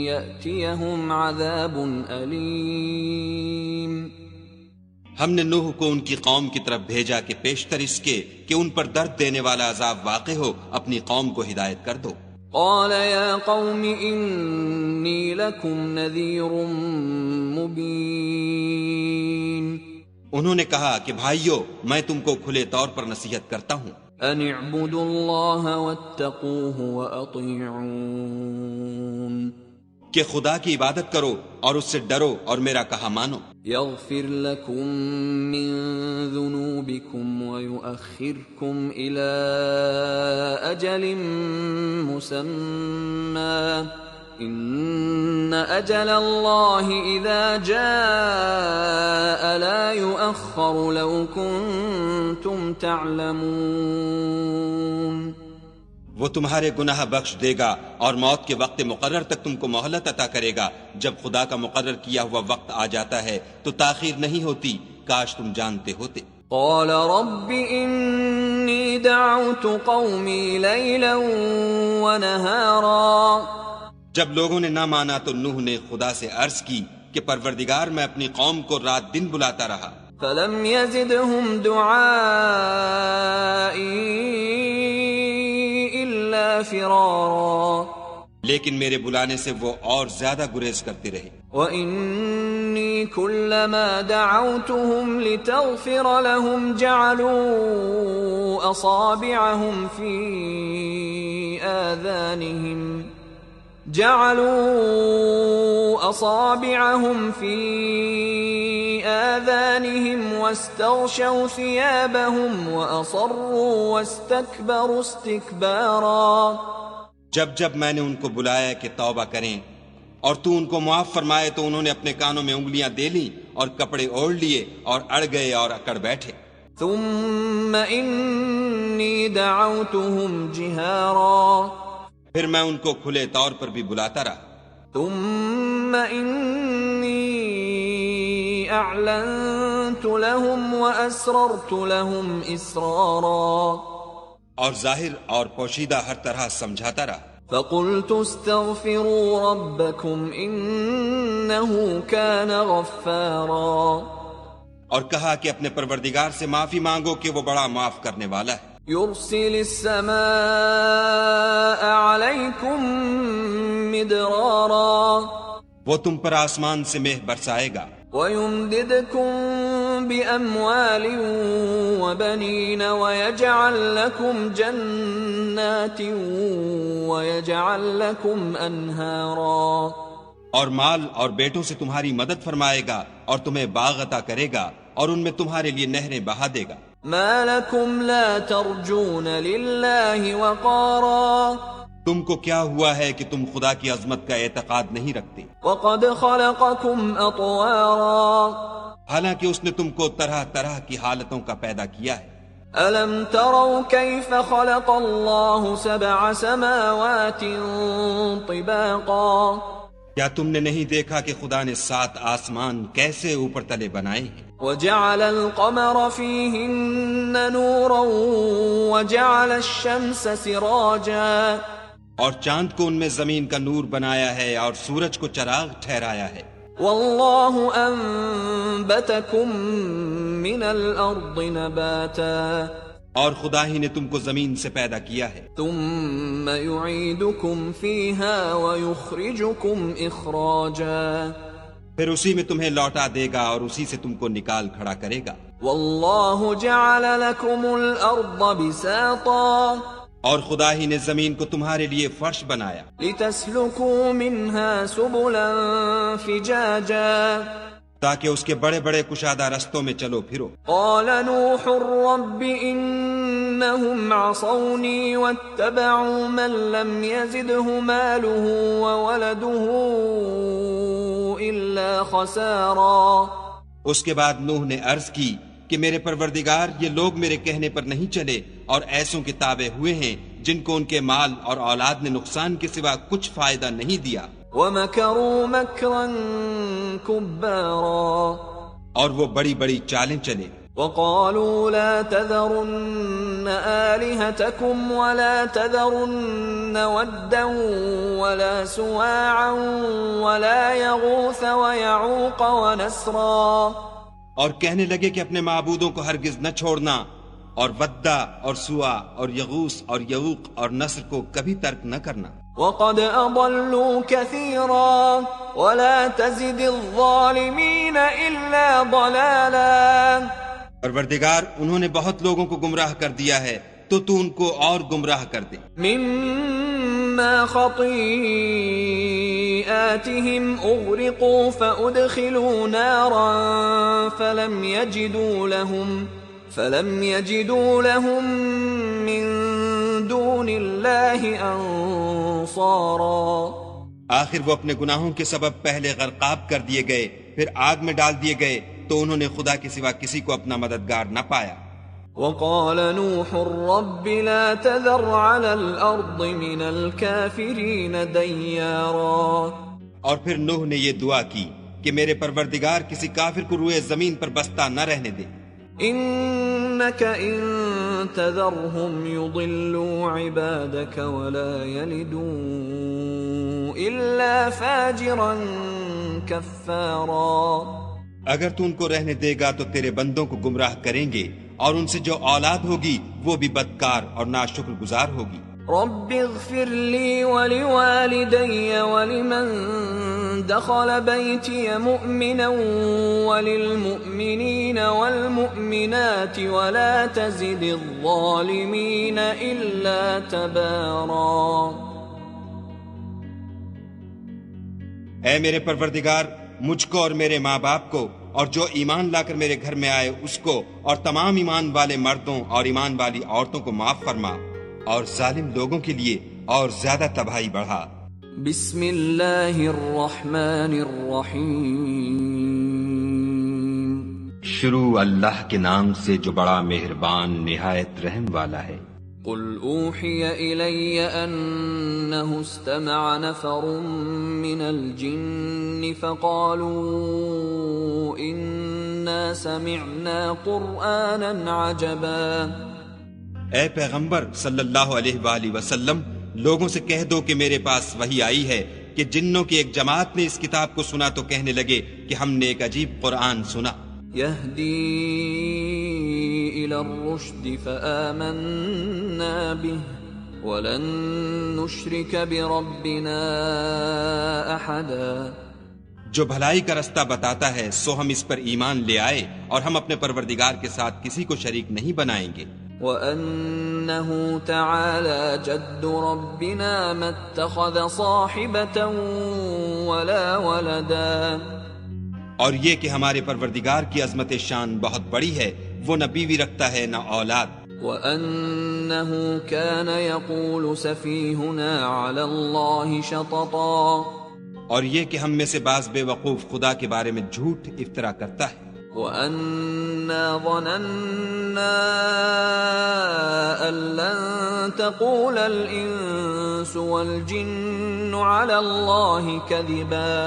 يأتيهم عذاب الیم. ہم نے نوح کو ان کی قوم کی طرف بھیجا کہ پیشتر اس کے کہ ان پر درد دینے والا عذاب واقع ہو اپنی قوم کو ہدایت کر دو. قال يا قوم إني لكم نذير مبين. انہوں نے کہا کہ بھائیو میں تم کو کھلے طور پر نصیحت کرتا ہوں. أن اعبدوا الله واتقوه وأطيعون. کہ خدا کی عبادت کرو اور اس سے ڈرو اور میرا کہا مانو. يغفر لكم من ذنوبكم ويؤخركم إلى أجل مسمى إن أجل الله إذا جاء لا يؤخر لو كنتم تعلمون. وہ تمہارے گناہ بخش دے گا اور موت کے وقت مقرر تک تم کو مہلت عطا کرے گا. جب خدا کا مقرر کیا ہوا وقت آ جاتا ہے تو تاخیر نہیں ہوتی، کاش تم جانتے ہوتے. قال رب إني دعوت قومي ليلا ونهارا. جب لوگوں نے نہ مانا تو نوح نے خدا سے عرض کی کہ پروردگار میں اپنی قوم کو رات دن بلاتا رہا. فلم يزدهم دعائي إلا فرارا. لیکن میرے بلانے سے وہ اور زیادہ گریز کرتے رہے. وَإِنِّي كُلَّمَا دَعَوْتُهُمْ لِتَغْفِرَ لَهُمْ جَعَلُوا أَصَابِعَهُمْ فِي آذَانِهِمْ وَاسْتَغْشَوْا ثِيَابَهُمْ وَأَصَرُّوا وَاسْتَكْبَرُوا اسْتِكْبَارًا. جب جب میں نے ان کو بلایا کہ توبہ کریں اور تو ان کو معاف فرمائے تو انہوں نے اپنے کانوں میں انگلیاں دے لیں اور کپڑے اوڑھ لیے اور اڑ گئے اور اکڑ بیٹھے. ثم إني دعوتهم جهارا. پھر میں ان کو کھلے طور پر بھی بلاتا رہا. ثم إني أعلنت لهم وأسررت لهم إسرارا. اور ظاہر اور پوشیدہ ہر طرح سمجھاتا رہا. فقلت استغفروا ربكم إنه كان غفارا اور کہا کہ اپنے پروردگار سے معافی مانگو کہ وہ بڑا معاف کرنے والا ہے. يرسل السماء عليكم مدرارا وہ تم پر آسمان سے مہ برسائے گا ويمددكم بأموال وبنين ويجعل لكم جنات ويجعل لكم أنهارا اور مال اور بیٹوں سے تمہاری مدد فرمائے گا اور تمہیں باغ عطا کرے گا اور ان میں تمہارے لیے نہریں بہا دے گا. ما لكم لا ترجون لله وقارا تم کو کیا ہوا ہے کہ تم خدا کی عظمت کا اعتقاد نہیں رکھتے وقد خلقكم أطوارا حالانکہ اس نے تم کو طرح طرح کی حالتوں کا پیدا کیا ہے. ألم تروا كيف خلق الله 7 سماوات طباقا کیا تم نے نہیں دیکھا کہ خدا نے 7 آسمان کیسے اوپر تلے بنائے ہیں؟ وجعل القمر فيهن نورا وجعل الشمس سراجا اور چاند کو ان میں زمین کا نور بنایا ہے اور سورج کو چراغ ٹھہرایا ہے. والله أنبتكم من الأرض نباتا اور خدا ہی نے تم کو زمین سے پیدا کیا ہے. ثم يعيدكم فيها ويخرجكم إخراجا پھر اسی میں تمہیں لوٹا دے گا اور اسی سے تم کو نکال کھڑا کرے گا. والله جعل لكم الأرض بساطا اور خدا ہی نے زمین کو تمہارے لیے فرش بنایا لتسلكوا منها سبلا فجاجا تاکہ اس کے بڑے بڑے کشادہ رستوں میں چلو پھرو. قال نوح رب إنهم عصوني واتبعوا من لم يزده ماله وولده إلا خسارا. اس کے بعد نوح نے عرض کی کہ میرے پروردگار یہ لوگ میرے کہنے پر نہیں چلے اور ایسوں کے تابع ہوئے ہیں جن کو ان کے مال اور اولاد نے نقصان کے سوا کچھ فائدہ نہیں دیا. وَمَكَرُوا مَكْرًا كُبَّارًا اور وہ بڑی بڑی چالیں چلے. وَقَالُوا لَا تَذَرُنَّ آلِهَتَكُمْ وَلَا تَذَرُنَّ وَدًّا وَلَا سُوَاعًا وَلَا يَغُوثَ وَيَعُوقَ وَنَسْرًا اور کہنے لگے کہ اپنے معبودوں کو ہرگز نہ چھوڑنا اور ودّا اور سوا اور یغوث اور یعوق اور نصر کو کبھی ترک نہ کرنا. وَقَدْ أَضَلُّوا كَثِيرًا وَلَا تَزِدِ الظَّالِمِينَ إِلَّا ضَلَالًا. پروردگار انہوں نے بہت لوگوں کو گمراہ کر دیا ہے تو تو ان کو اور گمراہ کر دے. مِمَّا خَطِيئَاتِهِمْ أُغْرِقُوا فَأُدْخِلُوا نَارًا فَلَمْ يَجِدُوا لَهُم مِّن دُونِ اللَّهِ أَنصَارًا. آخر وہ اپنے گناہوں کے سبب پہلے غرقاب کر دیے گئے پھر آگ میں ڈال دیے گئے تو انہوں نے خدا کے سوا کسی کو اپنا مددگار نہ پایا. وقال نوح رب لا تذر على الأرض من الكافرين ديارا. اور پھر نوح نے یہ دعا کی کہ میرے پروردگار کسی کافر کو روئے زمین پر بستہ نہ رہنے دے. إنك إن تذرهم يضلوا عبادك ولا يلدوا إلا فاجرا كفارا. اگر تو ان کو رہنے دے گا تو تیرے بندوں کو گمراہ کریں گے اور ان سے جو اولاد ہوگی وہ بھی بدکار اور ناشکر گزار ہوگی. رب اغفر لي ولوالدي ولمن دخل بيتي مؤمنا وللمؤمنين والمؤمنات ولا تزد الظالمين إلا تبارا. اے میرے پروردگار مجھ کو اور میرے ماں باپ کو اور جو ایمان لا کر میرے گھر میں آئے اس کو اور تمام ایمان والے مردوں اور ایمان والی عورتوں کو معاف فرما اور ظالم لوگوں کے لیے اور زیادہ تباہی بڑھا. بسم اللہ الرحمن الرحیم. شروع اللہ کے نام سے جو بڑا مہربان نہایت رحم والا ہے. قل اوحی الی انہ استمع نفر من الجن فقالوا انا سمعنا قرآنا عجبا. اے پیغمبر صلی اللہ علیہ وآلہ وسلم لوگوں سے کہہ دو کہ میرے پاس وحی آئی ہے کہ جنوں کی ایک جماعت نے اس کتاب کو سنا تو کہنے لگے کہ ہم نے ایک عجیب قرآن سنا، يهدي إلى الرشد فآمنا به ولن نشرك بربنا أحدا. جو بھلائی کا رستہ بتاتا ہے سو ہم اس پر ایمان لے آئے اور ہم اپنے پروردگار کے ساتھ کسی کو شریک نہیں بنائیں گے. وَأَنَّهُ تَعَالَى جَدُّ رَبِّنَا مَا اتَّخَذَ صَاحِبَةً وَلَا وَلَدًا. اور یہ کہ ہمارے پروردگار کی عظمت شان بہت بڑی ہے، وہ نہ بیوی رکھتا ہے نہ اولاد. وَأَنَّهُ كَانَ يَقُولُ سَفِيهُنَا عَلَى اللَّهِ شَطَطًا. اور یہ کہ ہم میں سے بعض بے وقوف خدا کے بارے میں جھوٹ افطرا کرتا ہے. وَأَنَّا ظَنَنَّا أَن لَّن تَقُولَ الْإِنسُ وَالْجِنُّ عَلَى اللَّهِ كَذِبًا.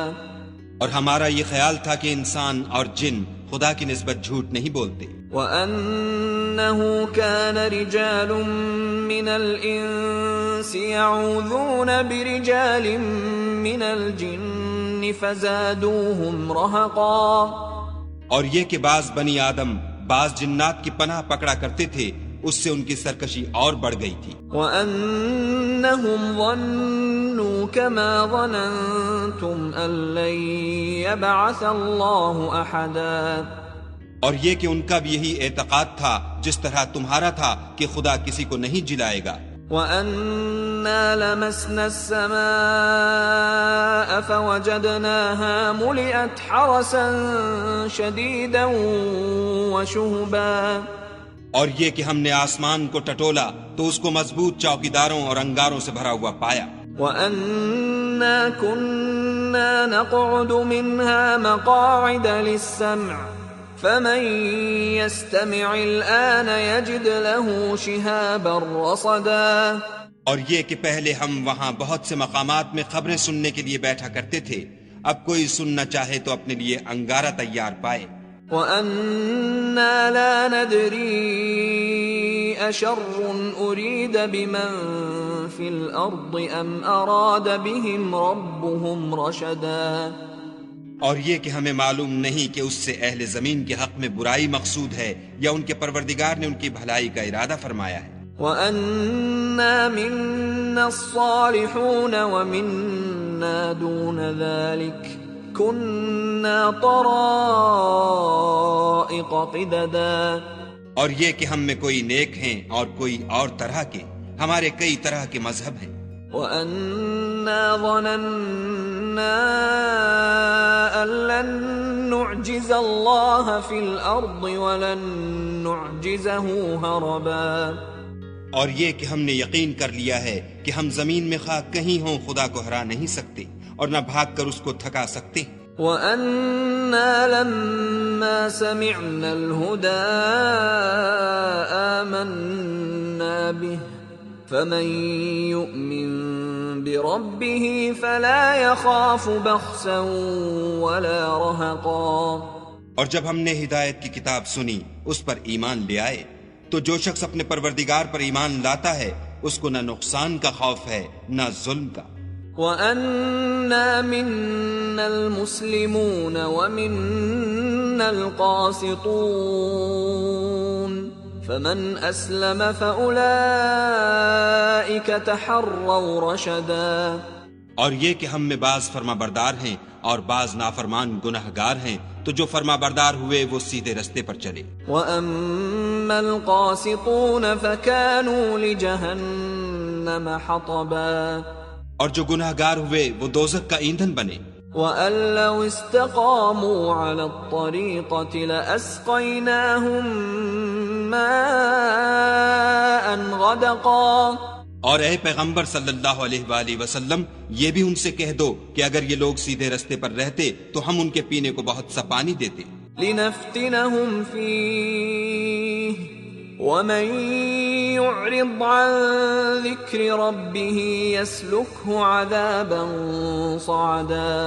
اور ہمارا یہ خیال تھا کہ انسان اور جن خدا کی نسبت جھوٹ نہیں بولتے. وَأَنَّهُ كَانَ رِجَالٌ مِّنَ الْإِنسِ يَعُوذُونَ بِرِجَالٍ مِّنَ الْجِنِّ فَزَادُوهُمْ رَهَقًا. اور یہ کہ بعض بنی آدم بعض جنات کی پناہ پکڑا کرتے تھے، اس سے ان کی سرکشی اور بڑھ گئی تھی. وَأَنَّهُمْ ظَنُّوا كَمَا ظَنَنْتُمْ أَن لَّن يَبْعَثَ اللَّهُ أَحَدًا. اور یہ کہ ان کا بھی یہی اعتقاد تھا جس طرح تمہارا تھا کہ خدا کسی کو نہیں جلائے گا. وَأَنَّا لَمَسْنَا السَّمَاءَ فَوَجَدْنَاهَا مُلِئَتْ حَرَسًا شَدِيدًا وَشُهُبًا. اور یہ کہ ہم نے آسمان کو ٹٹولا تو اس کو مضبوط چوکیداروں اور انگاروں سے بھرا ہوا پایا. وَأَنَّا كُنَّا نَقْعُدُ مِنْهَا مَقَاعِدَ لِلسَّمْعِ فَمَن يَسْتَمِعِ الْآنَ يَجِدْ لَهُ شِهَابًا رَّصَدًا. اور یہ کہ پہلے ہم وہاں بہت سے مقامات میں خبریں سننے کے لیے بیٹھا کرتے تھے، اب کوئی سننا چاہے تو اپنے لیے انگارہ تیار پائے. وَأَنَّا لَا نَدْرِي أَشَرٌّ أُرِيدَ بِمَن فِي الْأَرْضِ أَمْ أَرَادَ بِهِمْ رَبُّهُمْ رَشَدًا. اور یہ کہ ہمیں معلوم نہیں کہ اس سے اہل زمین کے حق میں برائی مقصود ہے یا ان کے پروردگار نے ان کی بھلائی کا ارادہ فرمایا ہے. وَأَنَّا مِنَّا الصَّالِحُونَ وَمِنَّا دُونَ ذَلِكَ كُنَّا طَرَائِقَ قِدَدًا. اور یہ کہ ہم میں کوئی نیک ہیں اور کوئی اور طرح کے، ہمارے کئی طرح کے مذہب ہیں. وَأَنَّا ظَنَنَّا أَن لَّن نُّعْجِزَ اللَّهَ فِي الْأَرْضِ وَلَن نُّعْجِزَهُ هَرَبًا. اور یہ کہ ہم نے یقین کر لیا ہے کہ ہم زمین میں خواہ کہیں ہوں خدا کو ہرا نہیں سکتے اور نہ بھاگ کر اس کو تھکا سکتے. وَأَنَّا لَمَّا سَمِعْنَا الْهُدَىٰ آمَنَّا بِهِ فَمَن يُؤْمِن بِرَبِّهِ فَلَا يَخَافُ بَخْسًا وَلَا رَهَقًا. اور جب ہم نے ہدایت کی کتاب سنی اس پر ایمان لے آئے تو جو شخص اپنے پروردگار پر ایمان لاتا ہے اس کو نہ نقصان کا خوف ہے نہ ظلم کا. وَأَنَّا مِنَّا الْمُسْلِمُونَ وَمِنَّا الْقَاسِطُونَ فَمَنْ أَسْلَمَ فَأُولَئِكَ تَحَرَّوْا رَشَدًا. اور یہ کہ ہم میں بعض فرما بردار ہیں اور بعض نافرمان گناہگار ہیں، تو جو فرما بردار ہوئے وہ سیدھے رستے پر چلے. وَأَمَّا الْقَاسِطُونَ فَكَانُوا لِجَهَنَّمَ حَطَبًا. اور جو گناہگار ہوئے وہ دوزخ کا ایندھن بنے. وَأَن لَّوْ اسْتَقَامُوا عَلَى الطَّرِيقَةِ لَأَسْقَيْنَاهُم مَّاءً غَدَقًا. اور اے پیغمبر صلی اللہ علیہ وآلہ وسلم یہ بھی ان سے کہہ دو کہ اگر یہ لوگ سیدھے رستے پر رہتے تو ہم ان کے پینے کو بہت سا پانی دیتے. لِنَفْتِنَهُمْ فِيهِ وَمَن يُعْرِضْ عَن ذِكْرِ رَبِّهِ يَسْلُكْهُ عَذَابًا صَعَدًا.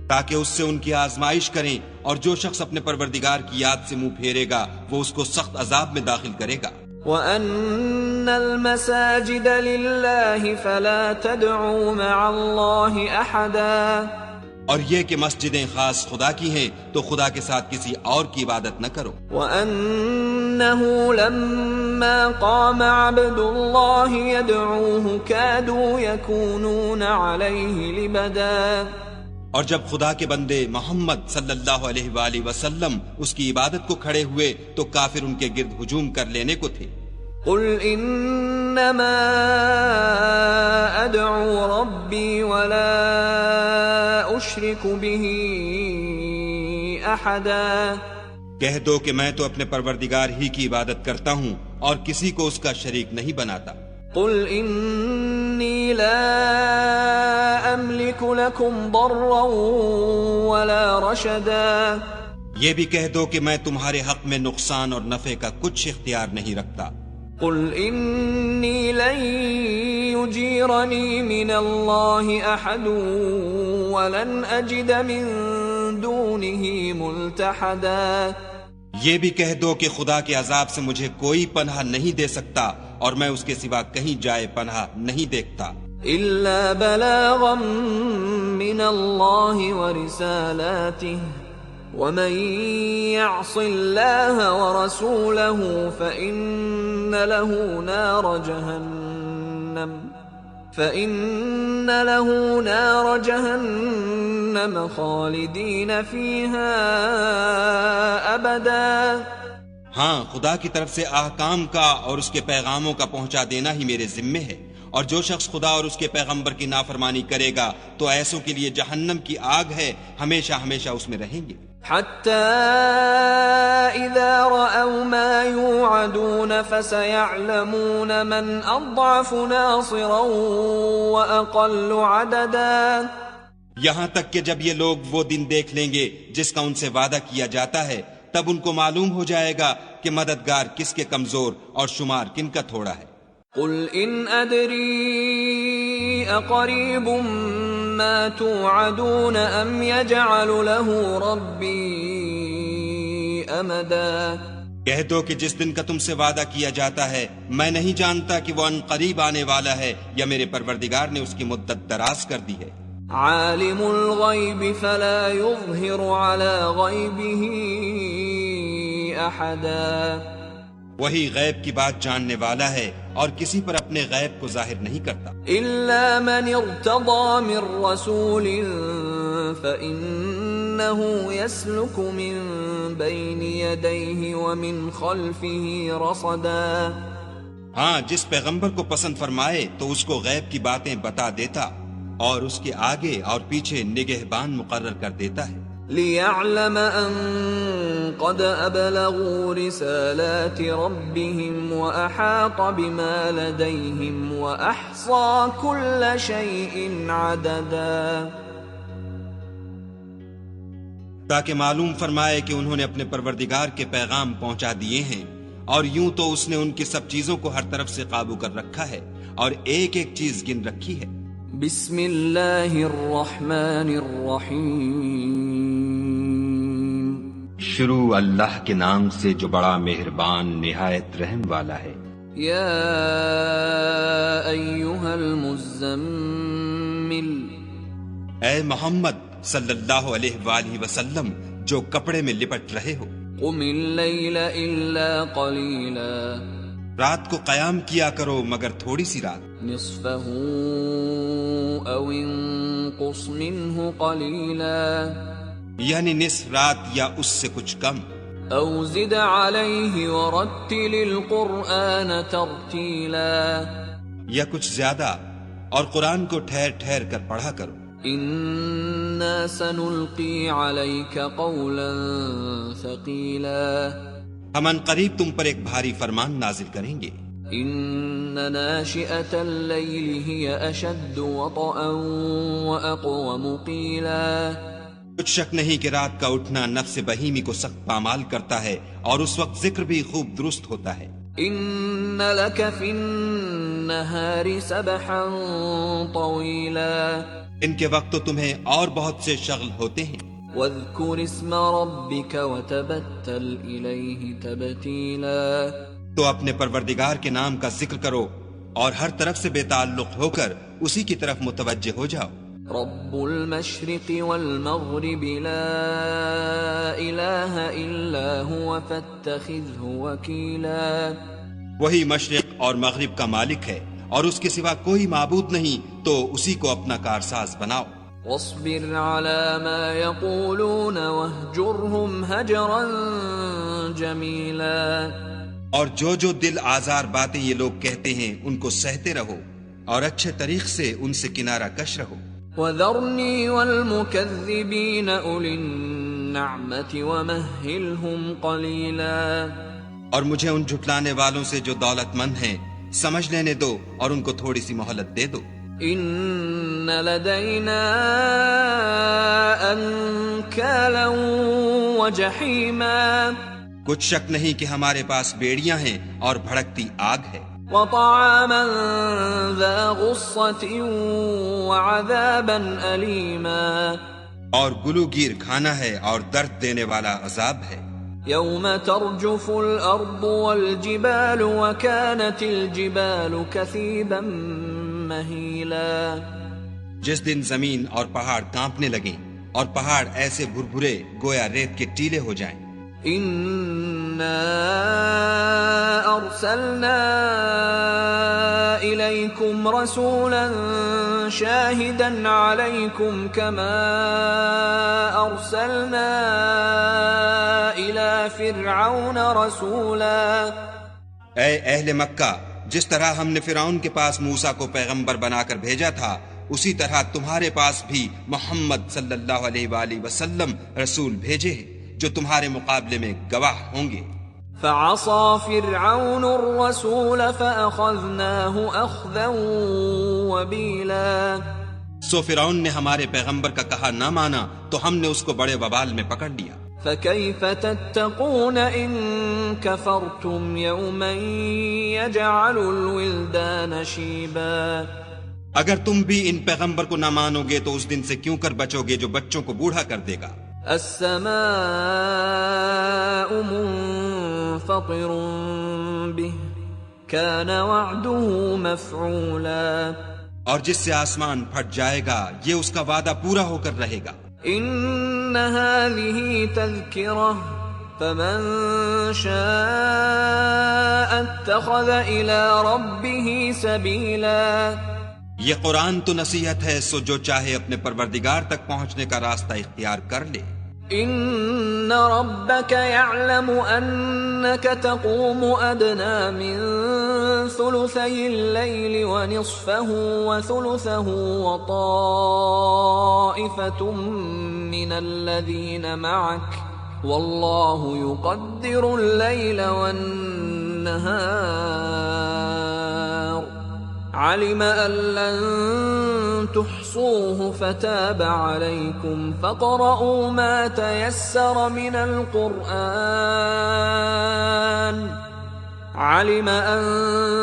تاکہ اس سے ان کی آزمائش کریں، اور جو شخص اپنے پروردگار کی یاد سے منہ پھیرے گا وہ اس کو سخت عذاب میں داخل کرے گا. وَأَنَّ الْمَسَاجِدَ لِلَّهِ فَلَا تَدْعُوا مَعَ اللَّهِ أَحَدًا، اور یہ کہ مسجدیں خاص خدا کی ہیں تو خدا کے ساتھ کسی اور کی عبادت نہ کرو۔ وَأَنَّهُ لَمَّا قَامَ عَبْدُ اللَّهِ يَدْعُوهُ كَادُوا يَكُونُونَ عَلَيْهِ لِبَدًا، اور جب خدا کے بندے محمد صلی اللہ علیہ وآلہ وسلم اس کی عبادت کو کھڑے ہوئے تو کافر ان کے گرد ہجوم کر لینے کو تھے۔ قُلْ إِنَّمَا أَدْعُو رَبِّي وَلَا أُشْرِكُ بِهِ أَحَدًا، کہہ دو کہ میں تو اپنے پروردگار ہی کی عبادت کرتا ہوں اور کسی کو اس کا شریک نہیں بناتا۔ قُلْ إِنِّي لَا أَمْلِكُ لَكُمْ ضَرًّا وَلَا رَشَدًا، یہ بھی کہہ دو کہ میں تمہارے حق میں نقصان اور نفع کا کچھ اختیار نہیں رکھتا۔ قُلْ إِنِّي لَن يُجِيرَنِي مِنَ اللَّهِ أَحَدٌ وَلَنْ أَجِدَ مِن دُونِهِ مُلْتَحَدًا، یہ بھی کہہ دو کہ خدا کے عذاب سے مجھے کوئی پناہ نہیں دے سکتا اور میں اس کے سوا کہیں جائے پناہ نہیں دیکھتا۔ إِلَّا بَلَاغًا مِّنَ اللَّهِ وَرِسَالَاتِهِ وَمَن يَعْصِ اللَّهَ وَرَسُولَهُ فَإِنَّ لَهُ نَارَ جَهَنَّمَ خَالِدِينَ فِيهَا أَبَدًا، ہاں، خدا کی طرف سے احکام کا اور اس کے پیغاموں کا پہنچا دینا ہی میرے ذمے ہے، اور جو شخص خدا اور اس کے پیغمبر کی نافرمانی کرے گا تو ایسوں کے لیے جہنم کی آگ ہے، ہمیشہ ہمیشہ اس میں رہیں گے۔ حَتَّى إِذَا رَأَوْا مَا يُوعَدُونَ فَسَيَعْلَمُونَ مَنْ أَضْعَفُ نَاصِرًا وَأَقَلُّ عَدَدًا، یہاں تک کہ جب یہ لوگ وہ دن دیکھ لیں گے جس کا ان سے وعدہ کیا جاتا ہے، تب ان کو معلوم ہو جائے گا کہ مددگار کس کے کمزور اور شمار کن کا تھوڑا ہے۔ قُلْ إِنْ أَدْرِي أَقَرِيبٌ مَا تُوعَدُونَ أَمْ يَجْعَلُ لَهُ رَبِّي أَمَدًا، کہہ دو کہ جس دن کا تم سے وعدہ کیا جاتا ہے میں نہیں جانتا کہ وہ ان قریب آنے والا ہے یا میرے پروردگار نے اس کی مدت دراز کر دی ہے۔ عالم الغیب فلا يظہر على غیبه احدا، وہی غیب کی بات جاننے والا ہے اور کسی پر اپنے غیب کو ظاہر نہیں کرتا، الا من ارتضى من رسول فإنه يسلك من بين يديه ومن خلفه رصدا، ہاں جس پیغمبر کو پسند فرمائے تو اس کو غیب کی باتیں بتا دیتا اور اس کے آگے اور پیچھے نگہبان مقرر کر دیتا ہے، لِيَعْلَمَ أَن قَدْ أَبْلَغُوا رِسَالَاتِ رَبِّهِمْ وَأَحَاطَ بِمَا لَدَيْهِمْ وَأَحْصَى كُلَّ شَيْءٍ عَدَدًا، تاکہ معلوم فرمائے کہ انہوں نے اپنے پروردگار کے پیغام پہنچا دیے ہیں، اور یوں تو اس نے ان کی سب چیزوں کو ہر طرف سے قابو کر رکھا ہے اور ایک ایک چیز گن رکھی ہے۔ بسم اللہ الرحمن الرحیم، شروع اللہ کے نام سے جو بڑا مہربان نہایت رحم والا ہے۔ یا ایہا المزمل، اے محمد صلی اللہ علیہ وآلہ وسلم جو کپڑے میں لپٹ رہے ہو، قم اللیل الا قلیلا، رات کو قیام کیا کرو مگر تھوڑی سی رات، نصفہ او انقص منہ قلیلا، یعنی نصف رات یا اس سے کچھ کم، او زد علیہ ورتل القرآن ترتیلا، یا کچھ زیادہ اور قرآن کو ٹھہر ٹھہر کر پڑھا کرو۔ انا سنلقی علیک قولا ثقیلا، ہم ان قریب تم پر ایک بھاری فرمان نازل کریں گے۔ ان ناشئة اللیل ہی اشد وطئا واقوم قیلا، کچھ شک نہیں کہ رات کا اٹھنا نفس بہیمی کو سخت پامال کرتا ہے اور اس وقت ذکر بھی خوب درست ہوتا ہے۔ ان لک فی النہار سبحا طویلا، ان کے وقت تو تمہیں اور بہت سے شغل ہوتے ہیں۔ واذکر اسم ربک وتبتل الیہ تبتیلا، تو اپنے پروردگار کے نام کا ذکر کرو اور ہر طرف سے بے تعلق ہو کر اسی کی طرف متوجہ ہو جاؤ۔ رب المشرق والمغرب لا الہ الا هو فاتخذه وکیلا، وہی مشرق اور مغرب کا مالک ہے اور اس کے سوا کوئی معبود نہیں، تو اسی کو اپنا کارساز بناؤ۔ واصبر على ما يقولون واهجرهم هجرا جمیلا، اور جو دل آزار باتیں یہ لوگ کہتے ہیں ان کو سہتے رہو اور اچھے طریق سے ان سے کنارہ کش رہو۔ وذرنی والمکذبین اولی النعمت ومہلہم قلیلا، اور مجھے ان جھٹلانے والوں سے جو دولت مند ہیں سمجھ لینے دو اور ان کو تھوڑی سی مہلت دے دو۔ ان لدینا انکالا وجحیما، کچھ شک نہیں کہ ہمارے پاس بیڑیاں ہیں اور بھڑکتی آگ ہے، وطعاما ذا غصة وعذابا أليما، اور گلوگیر کھانا ہے اور درد دینے والا عذاب ہے۔ يوم ترجف الأرض والجبال وكانت الجبال كثيبا مهيلا، جس دن زمین اور پہاڑ کانپنے لگیں اور پہاڑ ایسے بھربھرے گویا ریت کے ٹیلے ہو جائیں۔ إنا أرسلنا إليكم رسولا شاهدا عليكم كما أرسلنا إلى فرعون رسولا، اے اہل مکہ، جس طرح ہم نے فرعون کے پاس موسیٰ کو پیغمبر بنا کر بھیجا تھا، اسی طرح تمہارے پاس بھی محمد صلی اللہ علیہ وآلہ وسلم رسول بھیجے ہیں جو تمہارے مقابلے میں گواہ ہوں گے۔ فعصى فرعون الرسول فأخذناه أخذا وبيلا، سو فرعون نے ہمارے پیغمبر کا کہا نہ مانا تو ہم نے اس کو بڑے وبال میں پکڑ لیا۔ فكيف تتقون إن كفرتم يوما يجعل الولدان شيبا، اگر تم بھی ان پیغمبر کو نہ مانو گے تو اس دن سے کیوں کر بچو گے جو بچوں کو بوڑھا کر دے گا۔ السماء منفطر به كان وعده مفعولا، اور جس سے آسمان پھٹ جائے گا یہ اس کا وعدہ پورا ہو کر رہے گا۔ ان هذه تذكرة فمن شاء اتخذ الى ربه سبيلا، یہ قرآن تو نصیحت ہے، سو جو چاہے اپنے پروردگار تک پہنچنے کا راستہ اختیار کر لے۔ ان ربك يعلم انك تقوم ادنى من ثلثي الليل ونصفه وثلثه وطائفة من الذين معك والله يقدر الليل والنهار، علم أن لن تحصوه فتاب عليكم فاقرؤوا ما تيسر من القرآن، علم أن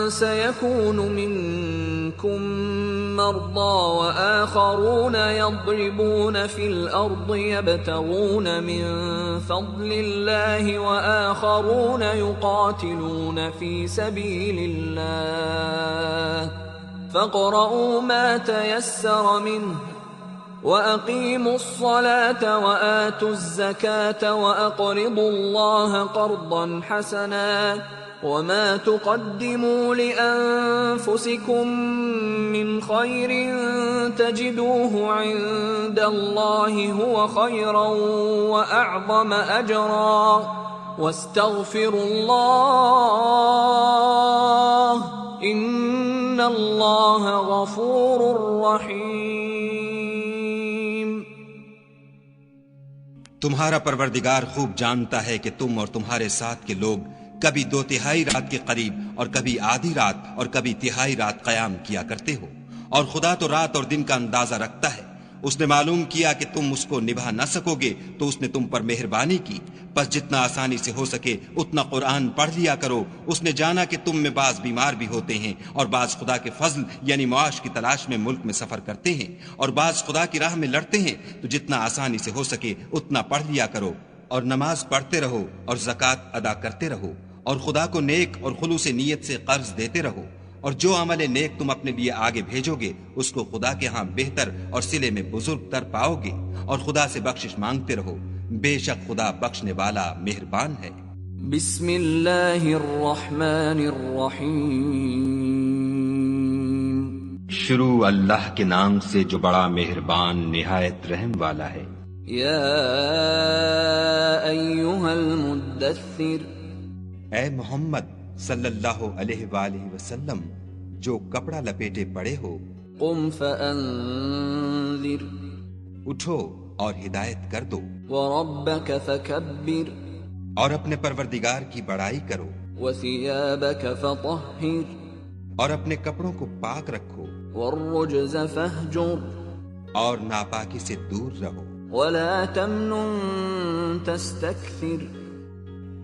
سيكون منكم مرضى وآخرون يضربون في الأرض يبتغون من فضل الله وآخرون يقاتلون في سبيل الله، فاقرؤوا ما تيسر منه وأقيموا الصلاة وآتوا الزكاة وأقرضوا الله قرضا حسنا، وما تقدموا لأنفسكم من خير تجدوه عند الله هو خيرا وأعظم أجرا، واستغفروا الله إن الله غفور رحيم۔ تمہارا پروردگار خوب جانتا ہے کہ تم اور تمہارے ساتھ کے لوگ کبھی 2/3 رات کے قریب اور کبھی آدھی رات اور کبھی تہائی رات قیام کیا کرتے ہو، اور خدا تو رات اور دن کا اندازہ رکھتا ہے۔ اس نے معلوم کیا کہ تم اس کو نبھا نہ سکو گے تو اس نے تم پر مہربانی کی، پس جتنا آسانی سے ہو سکے اتنا قرآن پڑھ لیا کرو۔ اس نے جانا کہ تم میں بعض بیمار بھی ہوتے ہیں اور بعض خدا کے فضل یعنی معاش کی تلاش میں ملک میں سفر کرتے ہیں، اور بعض خدا کی راہ میں لڑتے ہیں، تو جتنا آسانی سے ہو سکے اتنا پڑھ لیا کرو، اور نماز پڑھتے رہو اور زکوٰۃ ادا کرتے رہو، اور خدا کو نیک اور خلوص نیت سے قرض دیتے رہو، اور جو عمل نیک تم اپنے لیے آگے بھیجو گے اس کو خدا کے ہاں بہتر اور صلے میں بزرگ تر پاؤ گے، اور خدا سے بخشش مانگتے رہو، بے شک خدا بخشنے والا مہربان ہے۔ بسم اللہ الرحمن الرحیم، شروع اللہ کے نام سے جو بڑا مہربان نہایت رحم والا ہے۔ یا ایھا المدثر، اے محمد صلی اللہ علیہ وآلہ وسلم جو کپڑا لپیٹے پڑے ہو، قم فانذر، اٹھو اور ہدایت کر دو، وربک فکبر، اور اپنے پروردگار کی بڑائی کرو، وثیابک فطہر، اور اپنے کپڑوں کو پاک رکھو، والرجز فاہجر، اور ناپاکی سے دور رہو، ولا تمنن تستکثر،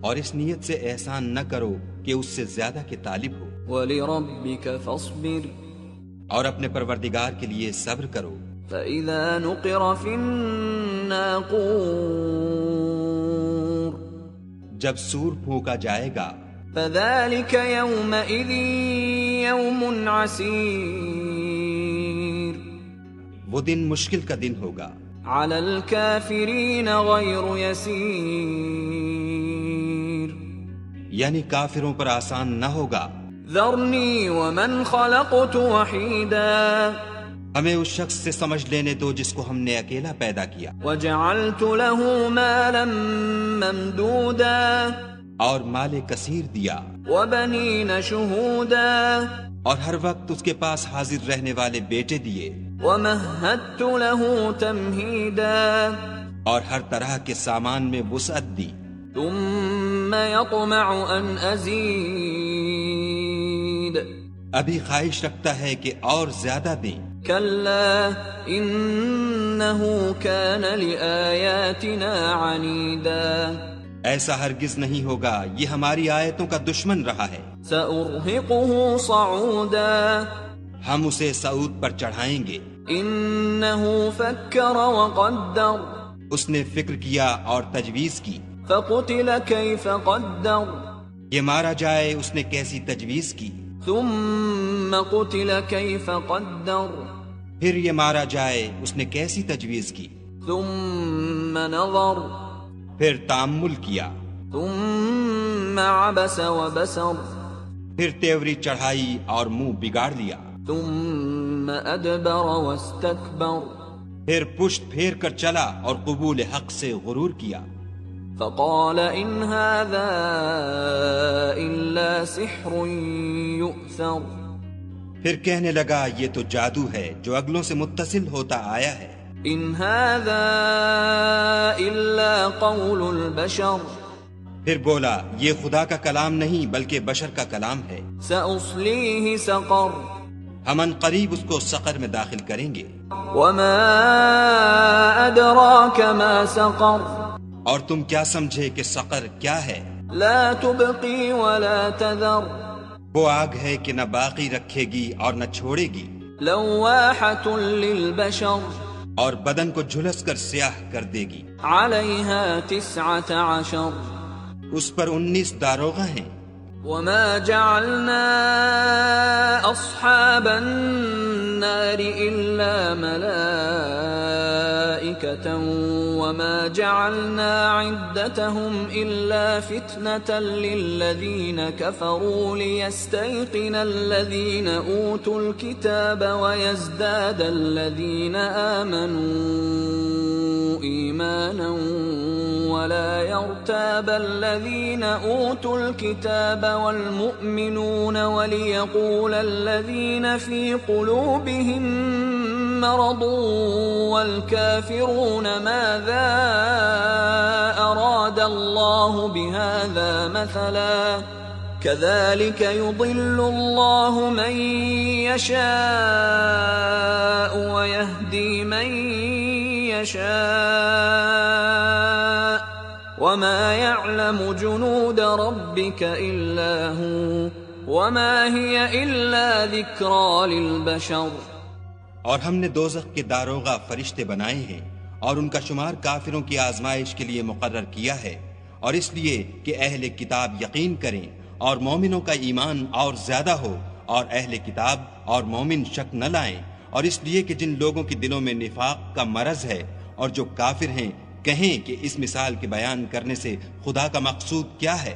اور اس نیت سے احسان نہ کرو کہ اس سے زیادہ کے طالب ہو، ولربک فاصبر، اور اپنے پروردگار کے لیے صبر کرو۔ فإذا نقر في الناقور، جب سور پھونکا جائے گا، فذلك يومئذ يوم عسير، وہ دن مشکل کا دن ہوگا، على الكافرين غير يسير، یعنی کافروں پر آسان نہ ہوگا۔ ذرني ومن خلقت وحيدا، ہمیں اس شخص سے سمجھ لینے دو جس کو ہم نے اکیلا پیدا کیا، وجعلت له مالا ممدودا، اور مال کثیر دیا، وبنين شهودا، اور ہر وقت اس کے پاس حاضر رہنے والے بیٹے دیے، ومهدت له تمهيدا، اور ہر طرح کے سامان میں وسعت دی۔ ثم يطمع ان ازيد، ابھی خواہش رکھتا ہے کہ اور زیادہ دیں۔ كلا انه كان لآياتنا عنيدا، ایسا ہرگز نہیں ہوگا، یہ ہماری آیتوں کا دشمن رہا ہے۔ سأرهقه صعودا، ہم اسے صعود پر چڑھائیں گے۔ انه فكر وقدر، اس نے فکر کیا اور تجویز کی۔ فقتل كيف قدر، یہ مارا جائے اس نے کیسی تجویز کی۔ ثم قتل كيف قدر، پھر یہ مارا جائے اس نے کیسی تجویز کی۔ ثم نظر، پھر تأمل کیا، ثم عبس وبسر، پھر تیوری چڑھائی اور منہ بگاڑ لیا، ثم ادبر واستكبر، پھر پشت پھیر کر چلا اور قبول حق سے غرور کیا۔ فقال ان هذا الا سحر يؤثر، پھر کہنے لگا یہ تو جادو ہے جو اگلوں سے متصل ہوتا آیا ہے۔ ان هذا الا قول البشر، پھر بولا یہ خدا کا کلام نہیں بلکہ بشر کا کلام ہے۔ سأصليه سقر، ہم ان قریب اس کو سقر میں داخل کریں گے۔ وما ادراك ما سقر، اور تم کیا سمجھے کہ سقر کیا ہے؟ لا تبقي ولا تذر، وہ آگ ہے کہ نہ باقی رکھے گی اور نہ چھوڑے گی، لواحة للبشر، اور بدن کو جھلس کر سیاہ کر دے گی۔ عليها 19، اس پر 19 داروغہ ہیں۔ وما جعلنا اصحاب النار الا ملائكة وما جعلنا عدتهم الا فتنة للذين كفروا ليستيقن الذين اوتوا الكتاب ويزداد الذين آمنوا ايمانا ولا يرتاب الذين اوتوا الكتاب والمؤمنون وليقول الذين في قلوبهم مرض والكافرون ماذا أراد الله بهذا مثلا كذلك يضل الله من يشاء ويهدي من يشاء وما يعلم جنود ربك إلا هو وما هي إلا ذكرى للبشر۔ اور ہم نے دوزخ کے داروغہ فرشتے بنائے ہیں اور ان کا شمار کافروں کی آزمائش کے لیے مقرر کیا ہے، اور اس لیے کہ اہل کتاب یقین کریں اور مومنوں کا ایمان اور زیادہ ہو، اور اہل کتاب اور مومن شک نہ لائیں، اور اس لیے کہ جن لوگوں کے دلوں میں نفاق کا مرض ہے اور جو کافر ہیں کہیں کہ اس مثال کے بیان کرنے سے خدا کا مقصود کیا ہے۔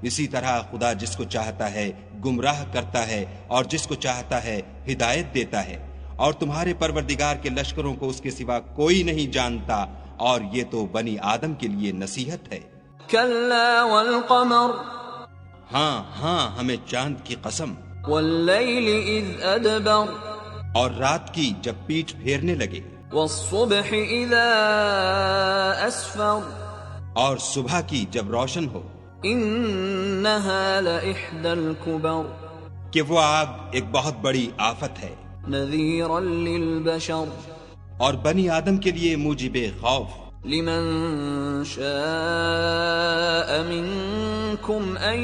اسی طرح خدا جس کو چاہتا ہے گمراہ کرتا ہے اور جس کو چاہتا ہے ہدایت دیتا ہے، اور تمہارے پروردگار کے لشکروں کو اس کے سوا کوئی نہیں جانتا، اور یہ تو بنی آدم کے لیے نصیحت ہے۔ کلا والقمر ہاں ہاں ہمیں چاند کی قسم، واللیل اذ ادبر اور رات کی جب پیٹھ پھیرنے لگے، والصبح اذا اسفر اور صبح کی جب روشن ہو، انها لإحدى الكبر کہ وہ آگ ایک بہت بڑی آفت ہے، نذیرا للبشر اور بنی آدم کے لیے موجب خوف، لمن شاء منكم ان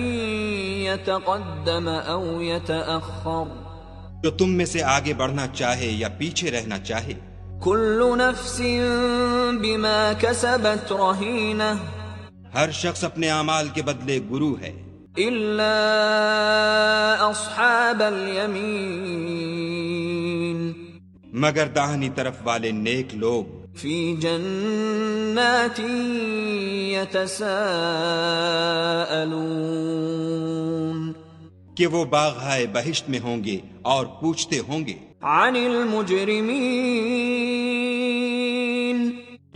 يتقدم او يتأخر جو تم میں سے آگے بڑھنا چاہے یا پیچھے رہنا چاہے۔ كل نفس بما كسبت رهينة ہر شخص اپنے اعمال کے بدلے گرو ہے، الا اصحاب اليمين مگر داہنی طرف والے نیک لوگ فی جنات یتساءلون کہ وہ باغہائے بہشت میں ہوں گے اور پوچھتے ہوں گے عن المجرمین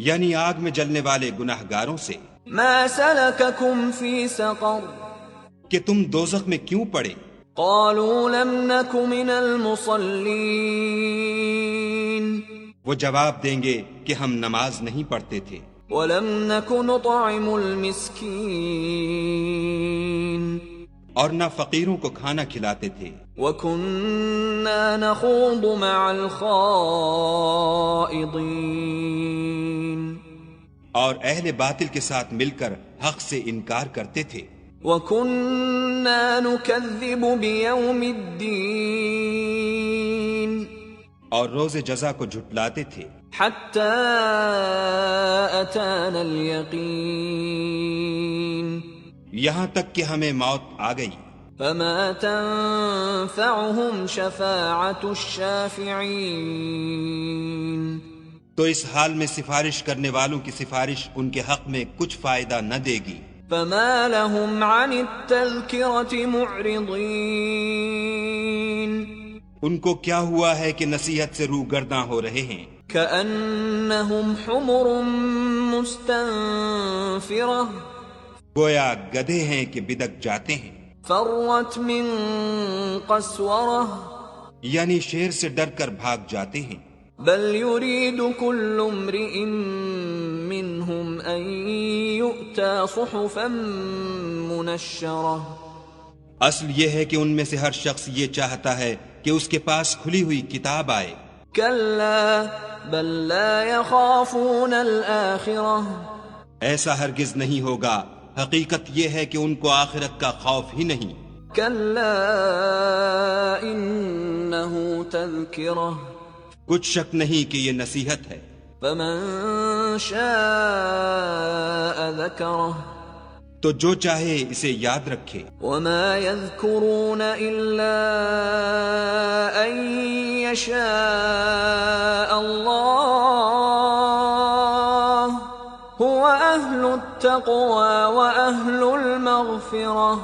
یعنی آگ میں جلنے والے گناہگاروں سے، ما سلککم فی سقر کہ تم دوزخ میں کیوں پڑے؟ قالوا لم نک من المصلین وہ جواب دیں گے کہ ہم نماز نہیں پڑھتے تھے، ولم نک نطعم المسکین اور نہ فقیروں کو کھانا کھلاتے تھے، وَكُنَّا نَخُوضُ مَعَ الْخَائِضِينَ اور اہل باطل کے ساتھ مل کر حق سے انکار کرتے تھے، وَكُنَّا نُكَذِّبُ بِيَوْمِ الدِّينِ اور روز جزا کو جھٹلاتے تھے، حَتَّى أَتَانَا الْيَقِينَ یہاں تک کہ ہمیں موت آ گئی۔ فَمَا تَنفَعُهُمْ شَفَاعَةُ الشَّافِعِينَ تو اس حال میں سفارش کرنے والوں کی سفارش ان کے حق میں کچھ فائدہ نہ دے گی۔ فَمَا لَهُمْ عَنِ التَّذْكِرَةِ مُعْرِضِينَ ان کو کیا ہوا ہے کہ نصیحت سے روگرداں ہو رہے ہیں، كَأَنَّهُمْ حُمُرٌ مُسْتَنفِرَةٌ گویا گدھے ہیں کہ بدک جاتے ہیں، فَرَّتْ مِن قَسْوَرَةٍ یعنی شیر سے ڈر کر بھاگ جاتے ہیں۔ بَلْ يُرِيدُ كُلُّ امْرِئٍ مِّنْهُمْ أَن يُؤْتَى صُحُفًا مُّنَشَّرَةً اصل یہ ہے کہ ان میں سے ہر شخص یہ چاہتا ہے کہ اس کے پاس کھلی ہوئی کتاب آئے، كَلَّا بَل لَّا يَخَافُونَ الْآخِرَةَ ایسا ہرگز نہیں ہوگا، حقیقت یہ ہے کہ ان کو آخرت کا خوف ہی نہیں۔ كَلَّا إِنَّهُ تَذْكِرَةٌ کچھ شک نہیں کہ یہ نصیحت ہے، فَمَن شَاءَ ذَكَرَهُ تو جو چاہے اسے یاد رکھے۔ وَمَا يَذْكُرُونَ إِلَّا أَن يَشَاءَ اللَّهُ هُوَ أَهْلُ التَّقْوَى وَأَهْلُ الْمَغْفِرَةِ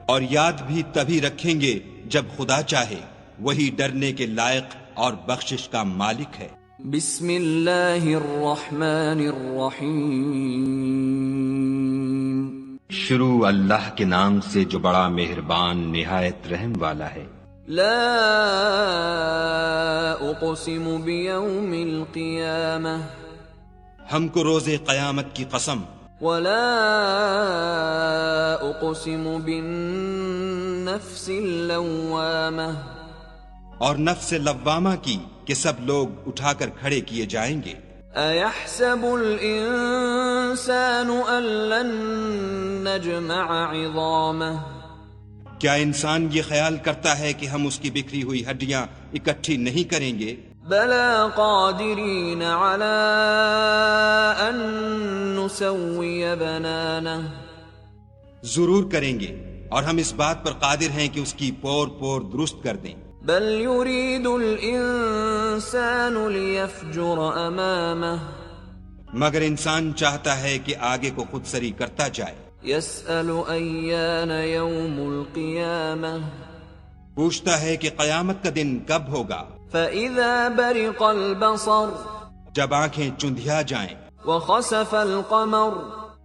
اور یاد بھی تبھی رکھیں گے جب خدا چاہے، وہی ڈرنے کے لائق اور بخشش کا مالک ہے۔ بسم اللہ الرحمن الرحیم شروع اللہ کے نام سے جو بڑا مہربان نہایت رحم والا ہے۔ لا اقسم بیوم القیامہ ہم کو روز قیامت کی قسم، ولا اقسم بالنفس اللوامہ اور نفس لوامہ کی کہ سب لوگ اٹھا کر کھڑے کیے جائیں گے۔ ایحسب الانسان ان لن نجمع عظامہ کیا انسان یہ خیال کرتا ہے کہ ہم اس کی بکھری ہوئی ہڈیاں اکٹھی نہیں کریں گے؟ بلى قادرين على أن نسوي بنانه. ضرور کریں گے اور ہم اس بات پر قادر ہیں کہ اس کی پور پور درست کر دیں. بل يريد الإنسان ليفجر أمامه. مگر انسان چاہتا ہے کہ آگے کو خود سری کرتا جائے. يسأل أيان يوم القيامة. پوچھتا ہے کہ قیامت کا دن کب ہوگا. فإذا برق البصر. جب آنکھیں چندھیا جائیں. وخسف القمر.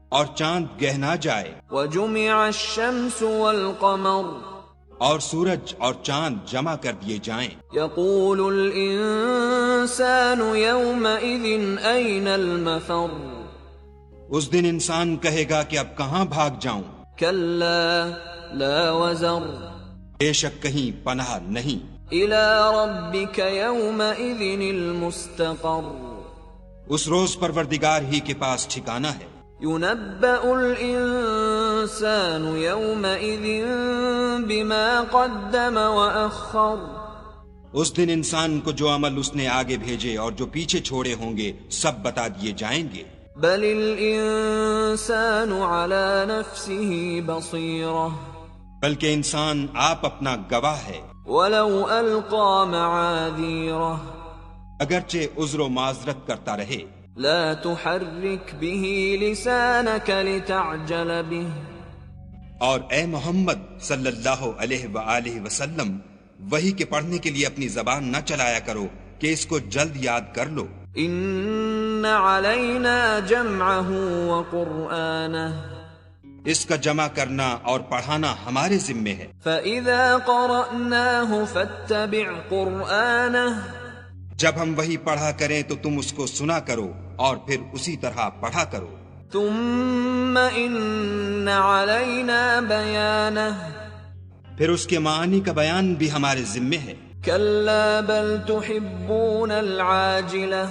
اور چاند گہنا جائے. وجمع الشمس والقمر. اور سورج اور چاند جمع کر دیے جائیں. يقول الإنسان يومئذ أين المفر. اس دن انسان کہے گا کہ اب کہاں بھاگ جاؤں. كلا لا وزر. بے شک کہیں پناہ نہیں. إلى ربك يومئذ المستقر. اس روز پروردگار ہی کے پاس ٹھکانہ ہے. ينبأ الإنسان يومئذ بما قدم وأخر. اس دن انسان کو جو عمل اس نے آگے بھیجے اور جو پیچھے چھوڑے ہوں گے سب بتا دیے جائیں گے. بل الإنسان على نفسه بصيرة. بلکہ انسان آپ اپنا گواہ ہے. ولو ألقى معاذيره. اگرچہ عذر و معذرت کرتا رہے. لا تحرك به لسانك لتعجل به. اور اے محمد صلی اللہ علیہ وآلہ وسلم وحی کے پڑھنے کے لیے اپنی زبان نہ چلایا کرو کہ اس کو جلد یاد کر لو. ان علینا جمعه وقرآنه. اس کا جمع کرنا اور پڑھانا ہمارے ذمے ہے. فإذا قرأناه فاتبع قرآنه. جب ہم وہی پڑھا کریں تو تم اس کو سنا کرو اور پھر اسی طرح پڑھا کرو. ثم ان علینا بیانه. پھر اس کے معانی کا بیان بھی ہمارے ذمے ہے. کلا بل تحبون العاجلة.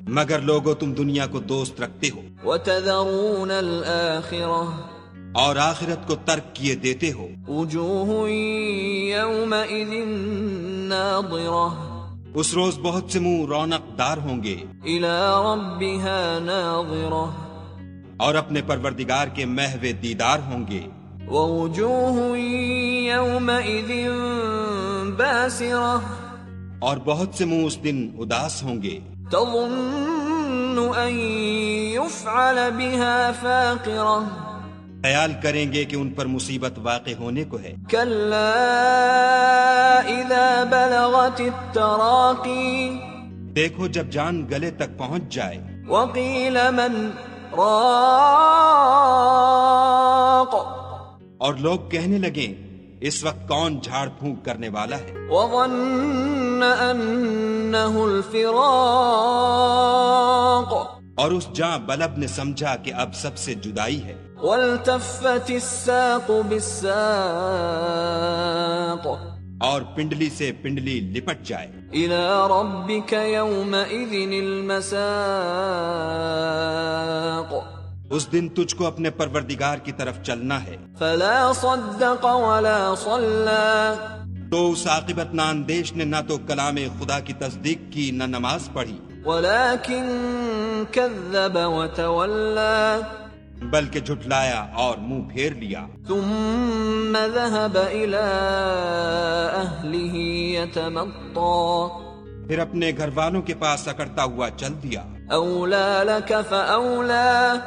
مگر لوگو تم دنیا کو دوست رکھتے ہو. وتذرون الآخرة. اور آخرت کو ترک کیے دیتے ہو. وجوه يومئذ ناظرة. اس روز بہت سے منہ رونق دار ہوں گے. إلى ربها ناظرة. اور اپنے پروردگار کے محو دیدار ہوں گے. ووجوه يومئذ باسرة. اور بہت سے منہ اس دن اداس ہوں گے. تظن أن يفعل بها فاقرة. خیال کریں گے کہ ان پر مصیبت واقع ہونے کو ہے. كلا إذا بلغت التراقي. دیکھو جب جان گلے تک پہنچ جائے. وقيل من راق. اور لوگ کہنے لگیں اس وقت کون جھاڑ پھونک کرنے والا ہے. وظن أنه الفراق. اور اس جاں بلب نے سمجھا کہ اب سب سے جدائی ہے. والتفت الساق بالساق. اور پنڈلی سے پنڈلی لپٹ جائے. إلى ربك يومئذ المساق. اس دن تجھ کو اپنے پروردگار کی طرف چلنا ہے. فلا صدق ولا صلى. تو اس عاقبت ناندیش نے نہ تو کلام خدا کی تصدیق کی نہ نماز پڑھی. ولكن كذب وتولى. بلکہ جھٹلایا اور منہ پھیر لیا. ثم ذهب إلى أهله يتمطى. پھر اپنے گھر والوں کے پاس اکڑتا ہوا چل دیا. أولى لك فأولى.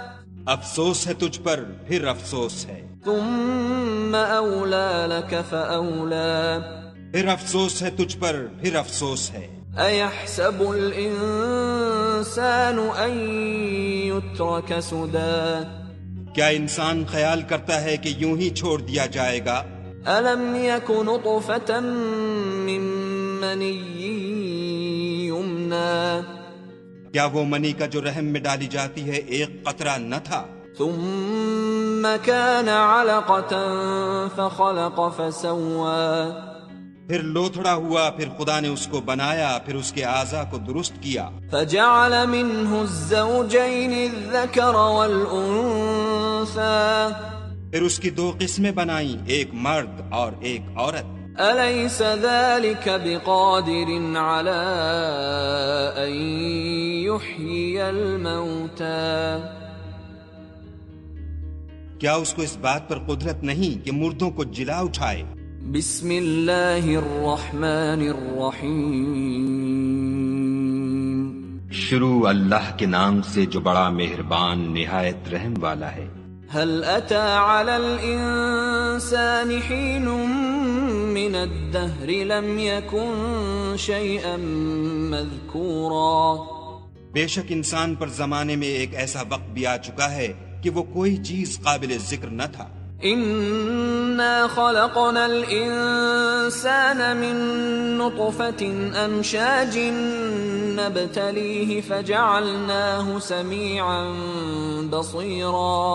افسوس ہے تجھ پر پھر افسوس ہے. ثم أولى لك فأولى. پھر افسوس ہے تجھ پر پھر افسوس ہے. أيحسب الإنسان أن يترك سدى. کیا انسان خیال کرتا ہے کہ یوں ہی چھوڑ دیا جائے گا؟ ألم يك نطفة من مني يمنى. کیا وہ منی کا جو رحم میں ڈالی جاتی ہے ایک قطرہ نہ تھا؟ ثم كان علقة فخلق فسوى. پھر لوتھڑا ہوا، پھر خدا نے اس کو بنایا، پھر اس کے اعضاء کو درست کیا. فجعل منه الزوجين الذكر والأنثى. پھر اس کی دو قسمیں بنائیں، ایک مرد اور ایک عورت. أليس ذلك بقادر على أن يحيي الموتى کیا اس کو اس بات پر قدرت نہیں کہ مردوں کو جلا اٹھائے؟ بسم اللہ الرحمن الرحیم شروع اللہ کے نام سے جو بڑا مہربان نہایت رحم والا ہے۔ هل أتى على الإنسان حين من الدهر لم يكن شيئا مذكورا بے شک انسان پر زمانے میں ایک ایسا وقت بھی آ چکا ہے کہ وہ کوئی چیز قابل ذکر نہ تھا۔ إنا خلقنا الإنسان من نطفة أمشاج نبتليه فجعلناه سميعا بصيرا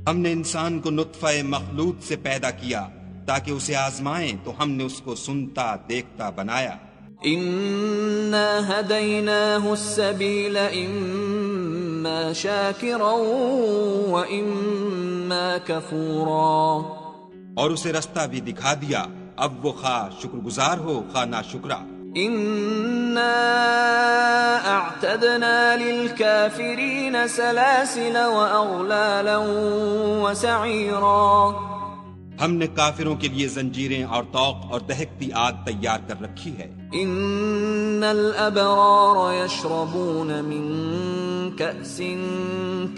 ہم نے انسان کو نطفہ مخلوط سے پیدا کیا تاکہ اسے آزمائیں، تو ہم نے اس کو سنتا دیکھتا بنایا۔ إنا هديناه السبيل إما شاكرا وإما كفورا اور اسے رستہ بھی دکھا دیا، اب وہ خواہ شکر گزار ہو خواہ ناشکرا۔ إنا أعتدنا للكافرين سلاسل وأغلالا وسعيرا ہم نے کافروں کے لیے زنجیریں اور طوق اور دہکتی آگ تیار کر رکھی ہے۔ إن الأبرار يشربون من كأس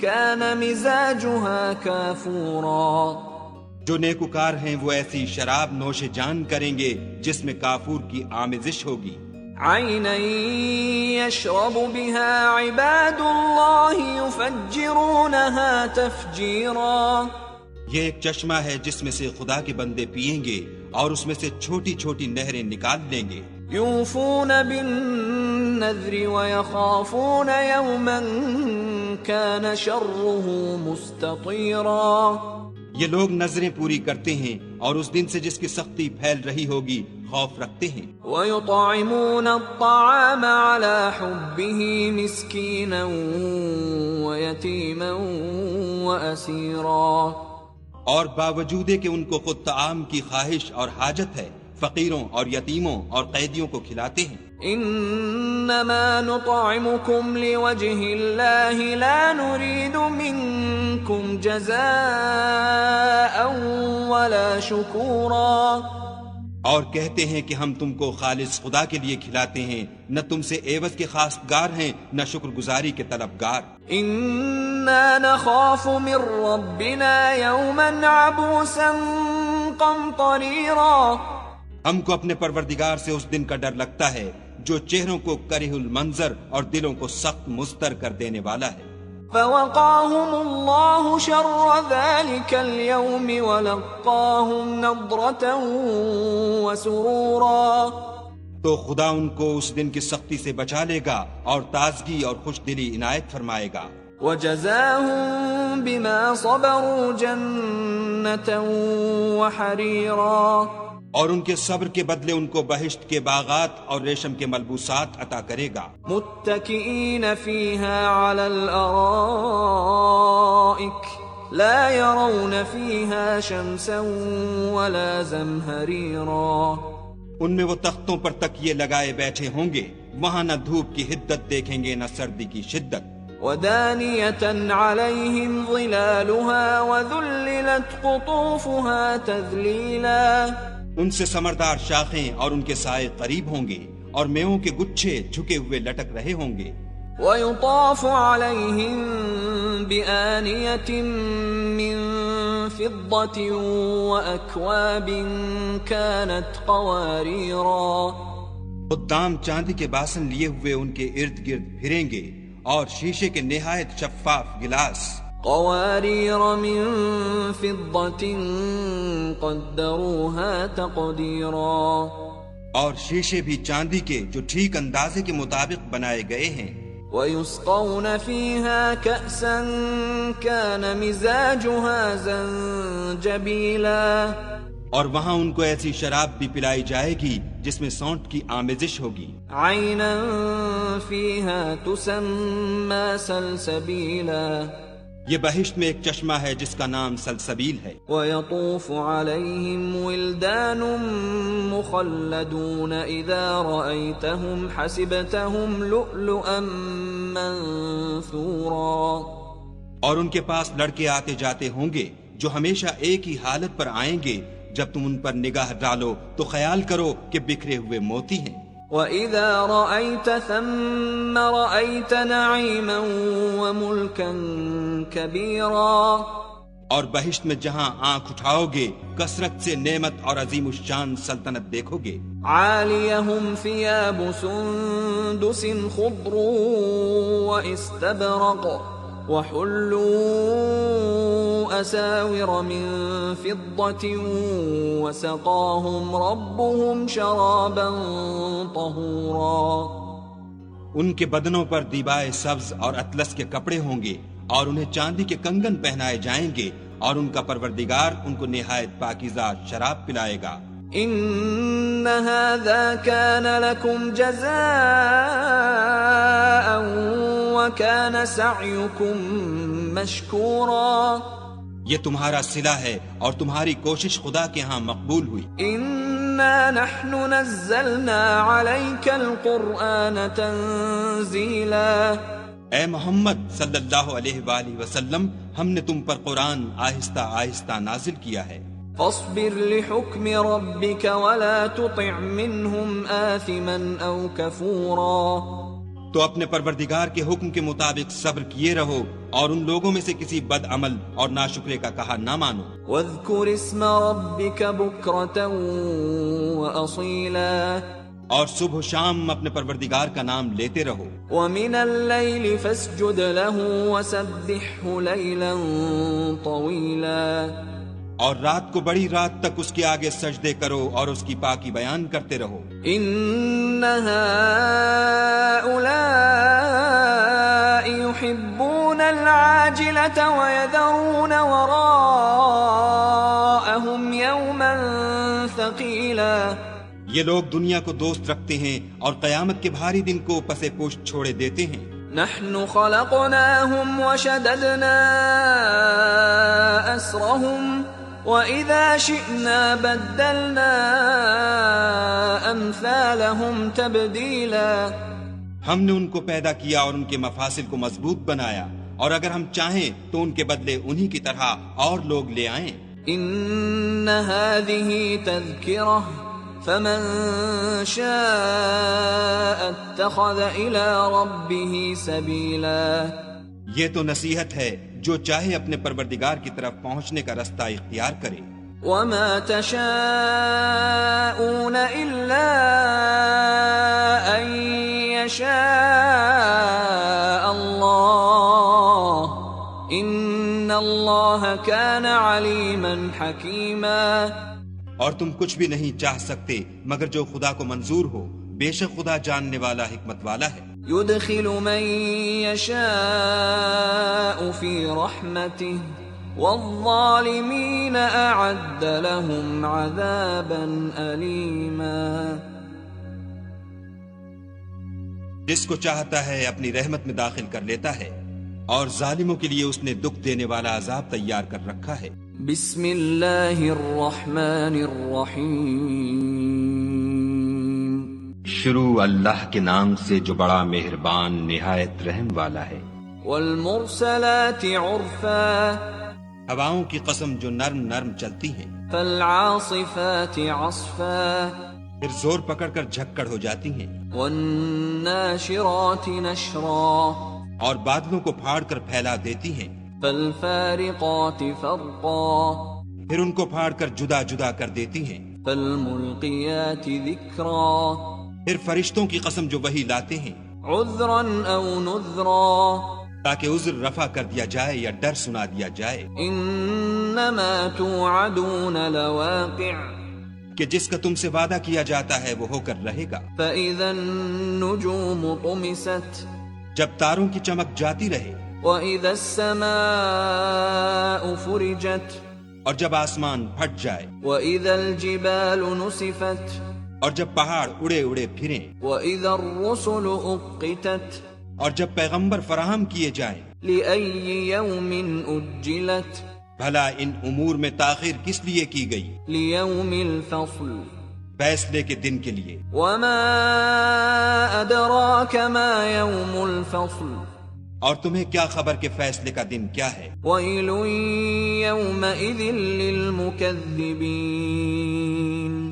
كان مزاجها كافورا جو نیکوکار ہیں وہ ایسی شراب نوش جان کریں گے جس میں کافور کی آمیزش ہوگی۔ عينا يشرب بها عباد الله يفجرونها تفجيرا یہ ایک چشمہ ہے جس میں سے خدا کے بندے پیئیں گے اور اس میں سے چھوٹی چھوٹی نہریں نکال لیں گے۔ يوفون بالنذر ويخافون يوما كان شره مستطيرا یہ لوگ نظریں پوری کرتے ہیں اور اس دن سے جس کی سختی پھیل رہی ہوگی خوف رکھتے ہیں۔ ويطعمون الطعام على حبه مسكينا ويتيما وأسيرا اور باوجود کہ ان کو خود طعام کی خواہش اور حاجت ہے، فقیروں اور یتیموں اور قیدیوں کو کھلاتے ہیں۔ انما نطعمكم لوجه الله لا نريد منكم جزاء ولا شكورا اور کہتے ہیں کہ ہم تم کو خالص خدا کے لیے کھلاتے ہیں، نہ تم سے عوض کے خواستگار ہیں نہ شکر گزاری کے طلبگار۔ انا نخاف من ربنا يوما عبوسا قمطريرا ہم کو اپنے پروردگار سے اس دن کا ڈر لگتا ہے جو چہروں کو کرہ المنظر اور دلوں کو سخت مضطر کر دینے والا ہے۔ فوقاهم الله شر ذلك اليوم ولقاهم نضرة وسرورا تو خدا ان کو اس دن کی سختی سے بچا لے گا اور تازگی اور خوش دلی عنایت فرمائے گا۔ وجزاهم بما صبروا جنة وحريرا اور ان کے صبر کے بدلے ان کو بہشت کے باغات اور ریشم کے ملبوسات عطا کرے گا۔ متكئين فيها على الأرائك لا يرون فيها شمسا ولا زمهريرا ان میں وہ تختوں پر تکیے لگائے بیٹھے ہوں گے، وہاں نہ دھوپ کی حدت دیکھیں گے نہ سردی کی شدت۔ ودانية عليهم ظلالها وذللت قطوفها تذليلا ان سے ثمردار شاخیں اور ان کے سائے قریب ہوں گے اور میووں کے گچھے جھکے ہوئے لٹک رہے ہوں گے۔ ويطاف عليهم بآنية من فضة وأكواب كانت قواريرا خدام چاندی کے باسن لیے ہوئے ان کے ارد گرد پھریں گے اور شیشے کے نہایت شفاف گلاس۔ قوارير من فضة قدروها تقديرا اور شیشے بھی چاندی کے جو ٹھیک اندازے کے مطابق بنائے گئے ہیں۔ ويسقون فيها كأسا كان مزاجها زنجبيلا اور وہاں ان کو ایسی شراب بھی پلائی جائے گی جس میں سونٹ کی آمیزش ہوگی۔ عينا فيها تسمى سلسبيلا یہ بہشت میں ایک چشمہ ہے جس کا نام سلسبیل ہے. وَيَطُوفُ عَلَيْهِمْ وِلْدَانٌ مُخَلَّدُونَ إِذَا رَأَيْتَهُمْ حَسِبْتَهُمْ لُؤْلُؤًا مَّنثُورًا. اور ان کے پاس لڑکے آتے جاتے ہوں گے جو ہمیشہ ایک ہی حالت پر آئیں گے. جب تم ان پر نگاہ ڈالو تو خیال کرو کہ بکھرے ہوئے موتی ہیں. وَإِذَا رَأَيْتَ ثَمَّ رَأَيْتَ نَعِيمًا وَمُلْكًا كَبِيرًا. اور بہشت میں جہاں آنکھ اٹھاؤ گے کثرت سے نعمت اور عظیم الشان سلطنت دیکھو گے. عَالِيَهُمْ ثِيَابُ سُندُسٍ خُضْرٌ وَإِسْتَبْرَقٌ وَحُلُّوا أَسَاوِرَ مِن فِضَّةٍ وَسَقَاهُمْ رَبُّهُمْ شَرَابًا طَهُورًا. ان کے بدنوں پر دیبائے سبز اور اطلس کے کپڑے ہوں گے اور انہیں چاندی کے کنگن پہنائے جائیں گے اور ان کا پروردگار ان کو نہایت پاکیزہ شراب پلائے گا. ان هذا كان لكم جزاء وكان سعيكم مشكورا. یہ تمہارا صلہ ہے اور تمہاری کوشش خدا کے ہاں مقبول ہوئی. انا نحن نزلنا عليك القرآن تنزيلا. اے محمد صلی اللہ علیہ وآلہ وسلم ہم نے تم پر قرآن آہستہ آہستہ نازل کیا ہے. فاصبر لحكم ربك ولا تطع منهم آثما أو كفورا. تو اپنے پروردگار کے حکم کے مطابق صبر کیے رہو اور ان لوگوں میں سے کسی بد عمل اور ناشکرے کا کہا نہ مانو. واذكر اسم ربك بكرة وأصيلا. اور صبح و شام اپنے پروردگار کا نام لیتے رہو. ومن الليل فاسجد له وسبحه ليلا طويلا. اور رات کو بڑی رات تک اس کے آگے سجدے کرو اور اس کی پاکی بیان کرتے رہو. ان هؤلاء يحبون العاجلة ويذرون وراءهم يوما ثقيلا. یہ لوگ دنیا کو دوست رکھتے ہیں اور قیامت کے بھاری دن کو پس پشت چھوڑے دیتے ہیں. نحن خلقناهم وشددنا أسرهم وَإِذَا شِئْنَا بَدَّلْنَا أَمْثَالَهُمْ تَبْدِيلًا. ہم نے ان کو پیدا کیا اور ان کے مفاصل کو مضبوط بنایا اور اگر ہم چاہیں تو ان کے بدلے انہی کی طرح اور لوگ لے آئیں. إِنَّ هَذِهِ تَذْكِرَةٌ فَمَن شَاءَ اتَّخَذَ إِلَى رَبِّهِ سَبِيلًا. یہ تو نصیحت ہے جو چاہے اپنے پروردگار کی طرف پہنچنے کا رستہ اختیار کرے. وَمَا تَشَاءُونَ إِلَّا أَن يَشَاءَ اللَّهُ إِنَّ اللَّهَ كَانَ عَلِيمًا حَكِيمًا. اور تم کچھ بھی نہیں چاہ سکتے مگر جو خدا کو منظور ہو. بے شک خدا جاننے والا حکمت والا ہے. يدخل من يشاء في رحمته والظالمين أعد لهم عذابا أليما. جس کو چاہتا ہے اپنی رحمت میں داخل کر لیتا ہے اور ظالموں کے لیے اس نے دکھ دینے والا عذاب تیار کر رکھا ہے. بسم اللہ الرحمن الرحیم. شروع اللہ کے نام سے جو بڑا مہربان نہایت رحم والا ہے. والمرسلات عرفا. ہواؤں کی قسم جو نرم نرم چلتی ہیں. فالعاصفات عصفا. پھر زور پکڑ کر جھکڑ ہو جاتی ہیں. والناشرات نشرا. اور بادلوں کو پھاڑ کر پھیلا دیتی ہیں. فالفارقات فرقا. پھر ان کو پھاڑ کر جدا جدا کر دیتی ہیں. فالملقیات ذکرا. پھر فرشتوں کی قسم جو وہی لاتے ہیں. عذرا او نذرا. تاکہ عذر رفع کر دیا جائے یا ڈر سنا دیا جائے. انما توعدون لواقع. کہ جس کا تم سے وعدہ کیا جاتا ہے وہ ہو کر رہے گا. فاذا النجوم طمست. جب تاروں کی چمک جاتی رہے. واذا السماء فرجت. اور جب آسمان پھٹ جائے. واذا الجبال نسفت. اور جب پہاڑ اڑے اڑے پھریں. واذا الرسل اقتت. اور جب پیغمبر فراہم کیے جائیں. لأي يوم أجلت بھلا ان امور میں تاخیر کس لیے کی گئی؟ ليوم الفصل فیصلے کے دن کے لیے۔ وما أدراك ما يوم الفصل اور تمہیں کیا خبر کہ فیصلے کا دن کیا ہے؟ ويل يومئذ للمكذبين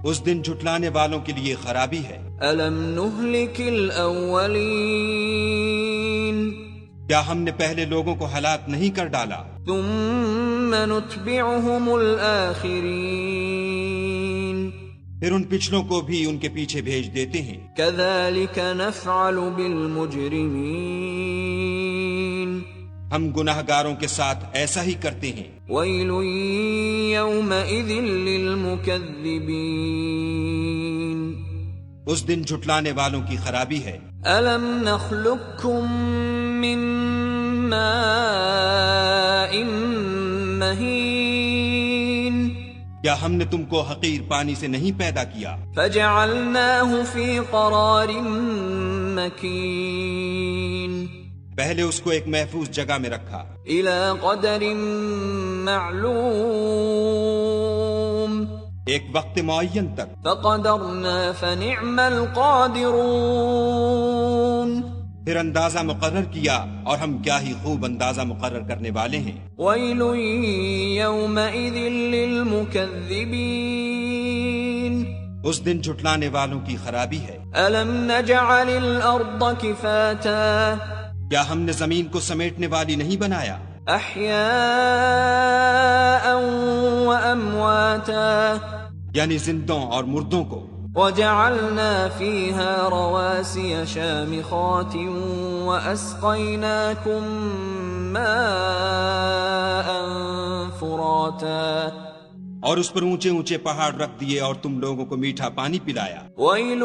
اس دن جھٹلانے والوں کے لیے خرابی ہے۔ ألم نهلك الأولين کیا ہم نے پہلے لوگوں کو ہلاک نہیں کر ڈالا؟ ثم نتبعهم الآخرين پھر ان پچھلوں کو بھی ان کے پیچھے بھیج دیتے ہیں۔ كذلك نفعل بالمجرمين ہم گناہگاروں کے ساتھ ایسا ہی کرتے ہیں۔ ويل يومئذ للمكذبين اس دن جھٹلانے والوں کی خرابی ہے۔ ألم نخلقكم من ماء مهين کیا ہم نے تم کو حقیر پانی سے نہیں پیدا کیا؟ فجعلناه في قرار مكين پہلے اس کو ایک محفوظ جگہ میں رکھا، إلى قدر معلوم ایک وقت معین تک، فقدرنا فنعم القادرون پھر اندازہ مقرر کیا اور ہم کیا ہی خوب اندازہ مقرر کرنے والے ہیں۔ ويل يومئذ للمكذبين اس دن جھٹلانے والوں کی خرابی ہے۔ ألم نجعل الأرض كفاتا کیا ہم نے زمین کو سمیٹنے والی نہیں بنایا؟ أحياء وأمواتا یعنی زندوں اور مردوں کو، وجعلنا فيها رواسي شامخات وأسقيناكم ماء فراتا اور اس پر اونچے اونچے پہاڑ رکھ دیے اور تم لوگوں کو میٹھا پانی پلایا۔ ويل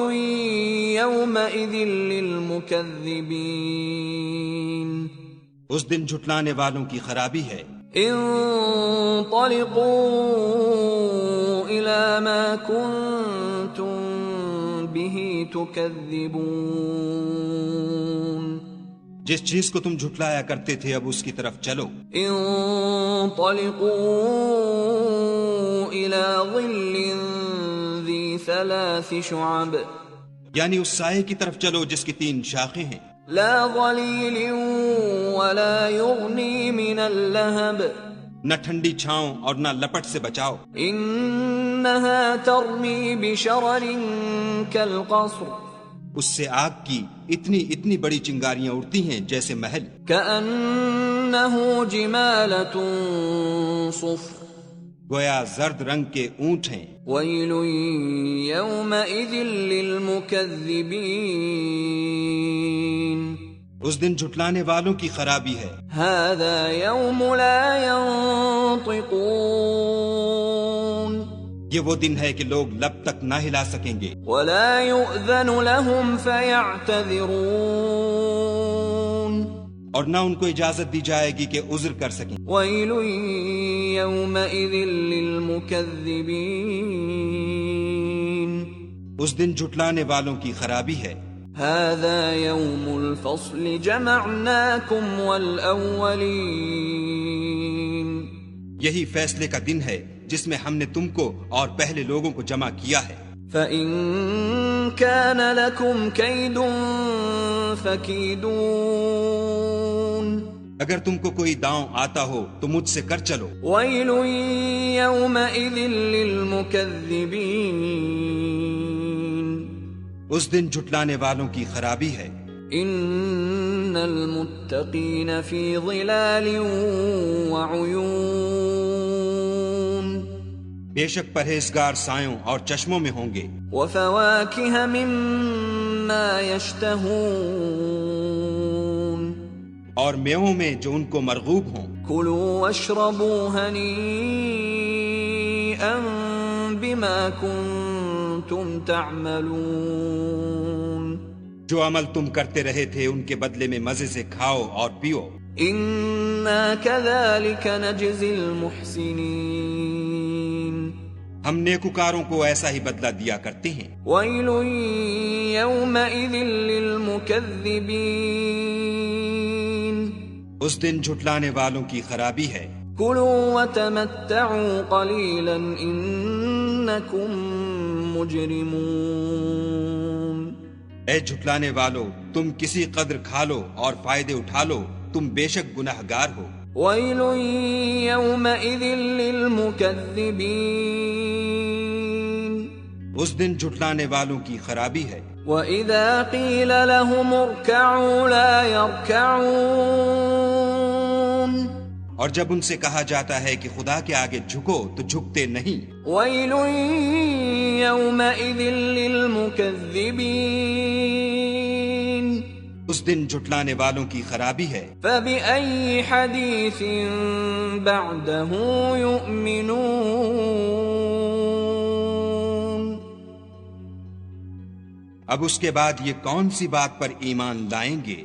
يومئذ للمكذبين اس دن جھٹلانے والوں کی خرابی ہے۔ انطلقوا إلى ما كنتم به تكذبون جس چیز کو تم جھٹلایا کرتے تھے اب اس کی طرف چلو۔ انطلقوا إلى ظل ذي 3 شعب یعنی اس سائے کی طرف چلو جس کی 3 شاخیں ہیں، لا ظليل ولا يغني من اللهب نہ ٹھنڈی چھاؤں اور نہ لپٹ سے بچاؤ۔ إنها ترمي بشرر كالقصر اس سے آگ کی اتنی بڑی چنگاریاں اڑتی ہیں جیسے محل۔ كأنه جمالة صفر گویا زرد رنگ کے اونٹ ہیں۔ ويل يومئذ للمكذبين اس دن جھٹلانے والوں کی خرابی ہے۔ هذا يوم لا ينطقون یہ وہ دن ہے کہ لوگ لب تک نہ ہلا سکیں گے، ولا يؤذن لهم فيعتذرون اور نہ ان کو اجازت دی جائے گی کہ عذر کر سکیں۔ ويل يومئذ للمكذبين اس دن جھٹلانے والوں کی خرابی ہے۔ هذا يوم الفصل جمعناكم والأولين یہی فیصلے کا دن ہے جس میں ہم نے تم کو اور پہلے لوگوں کو جمع کیا ہے۔ فإن كان لكم كيد فكيدون اگر تم کو کوئی داؤں آتا ہو تو مجھ سے کر چلو۔ ويل يومئذ للمكذبين اس دن جھٹلانے والوں کی خرابی ہے۔ إن المتقين في ظلال وعيون بے شک پرہیزگار سایوں اور چشموں میں ہوں گے، وفواكه مما يشتهون اور میووں میں جو ان کو مرغوب ہوں۔ كلوا واشربوا هنيئا بما كنتم تعملون جو عمل تم کرتے رہے تھے ان کے بدلے میں مزے سے کھاؤ اور پیو۔ إنا كذلك نجزي المحسنين ہم نیکوکاروں کو ایسا ہی بدلہ دیا کرتے ہیں۔ ويل يومئذ للمكذبين اس دن جھٹلانے والوں کی خرابی ہے۔ كلوا وتمتعوا قليلا إنكم مجرمون۔ اے جھٹلانے والو، تم کسی قدر کھا لو اور فائدے اٹھا لو، تم بے شک گناہگار ہو۔ ويل يومئذ للمكذبين۔ اس دن جھٹلانے والوں کی خرابی ہے۔ وَإِذَا قِيلَ لَهُمُ ارْكَعُوا لَا يَرْكَعُونَ۔ اور جب ان سے کہا جاتا ہے کہ خدا کے آگے جھکو تو جھکتے نہیں۔ وَيْلٌ يَوْمَئِذٍ لِّلْمُكَذِّبِينَ۔ اس دن جھٹلانے والوں کی خرابی ہے۔ فَبِأَيِّ حَدِيثٍ بَعْدَهُ يُؤْمِنُونَ۔ اب اس کے بعد یہ کون سی بات پر ایمان لائیں گے؟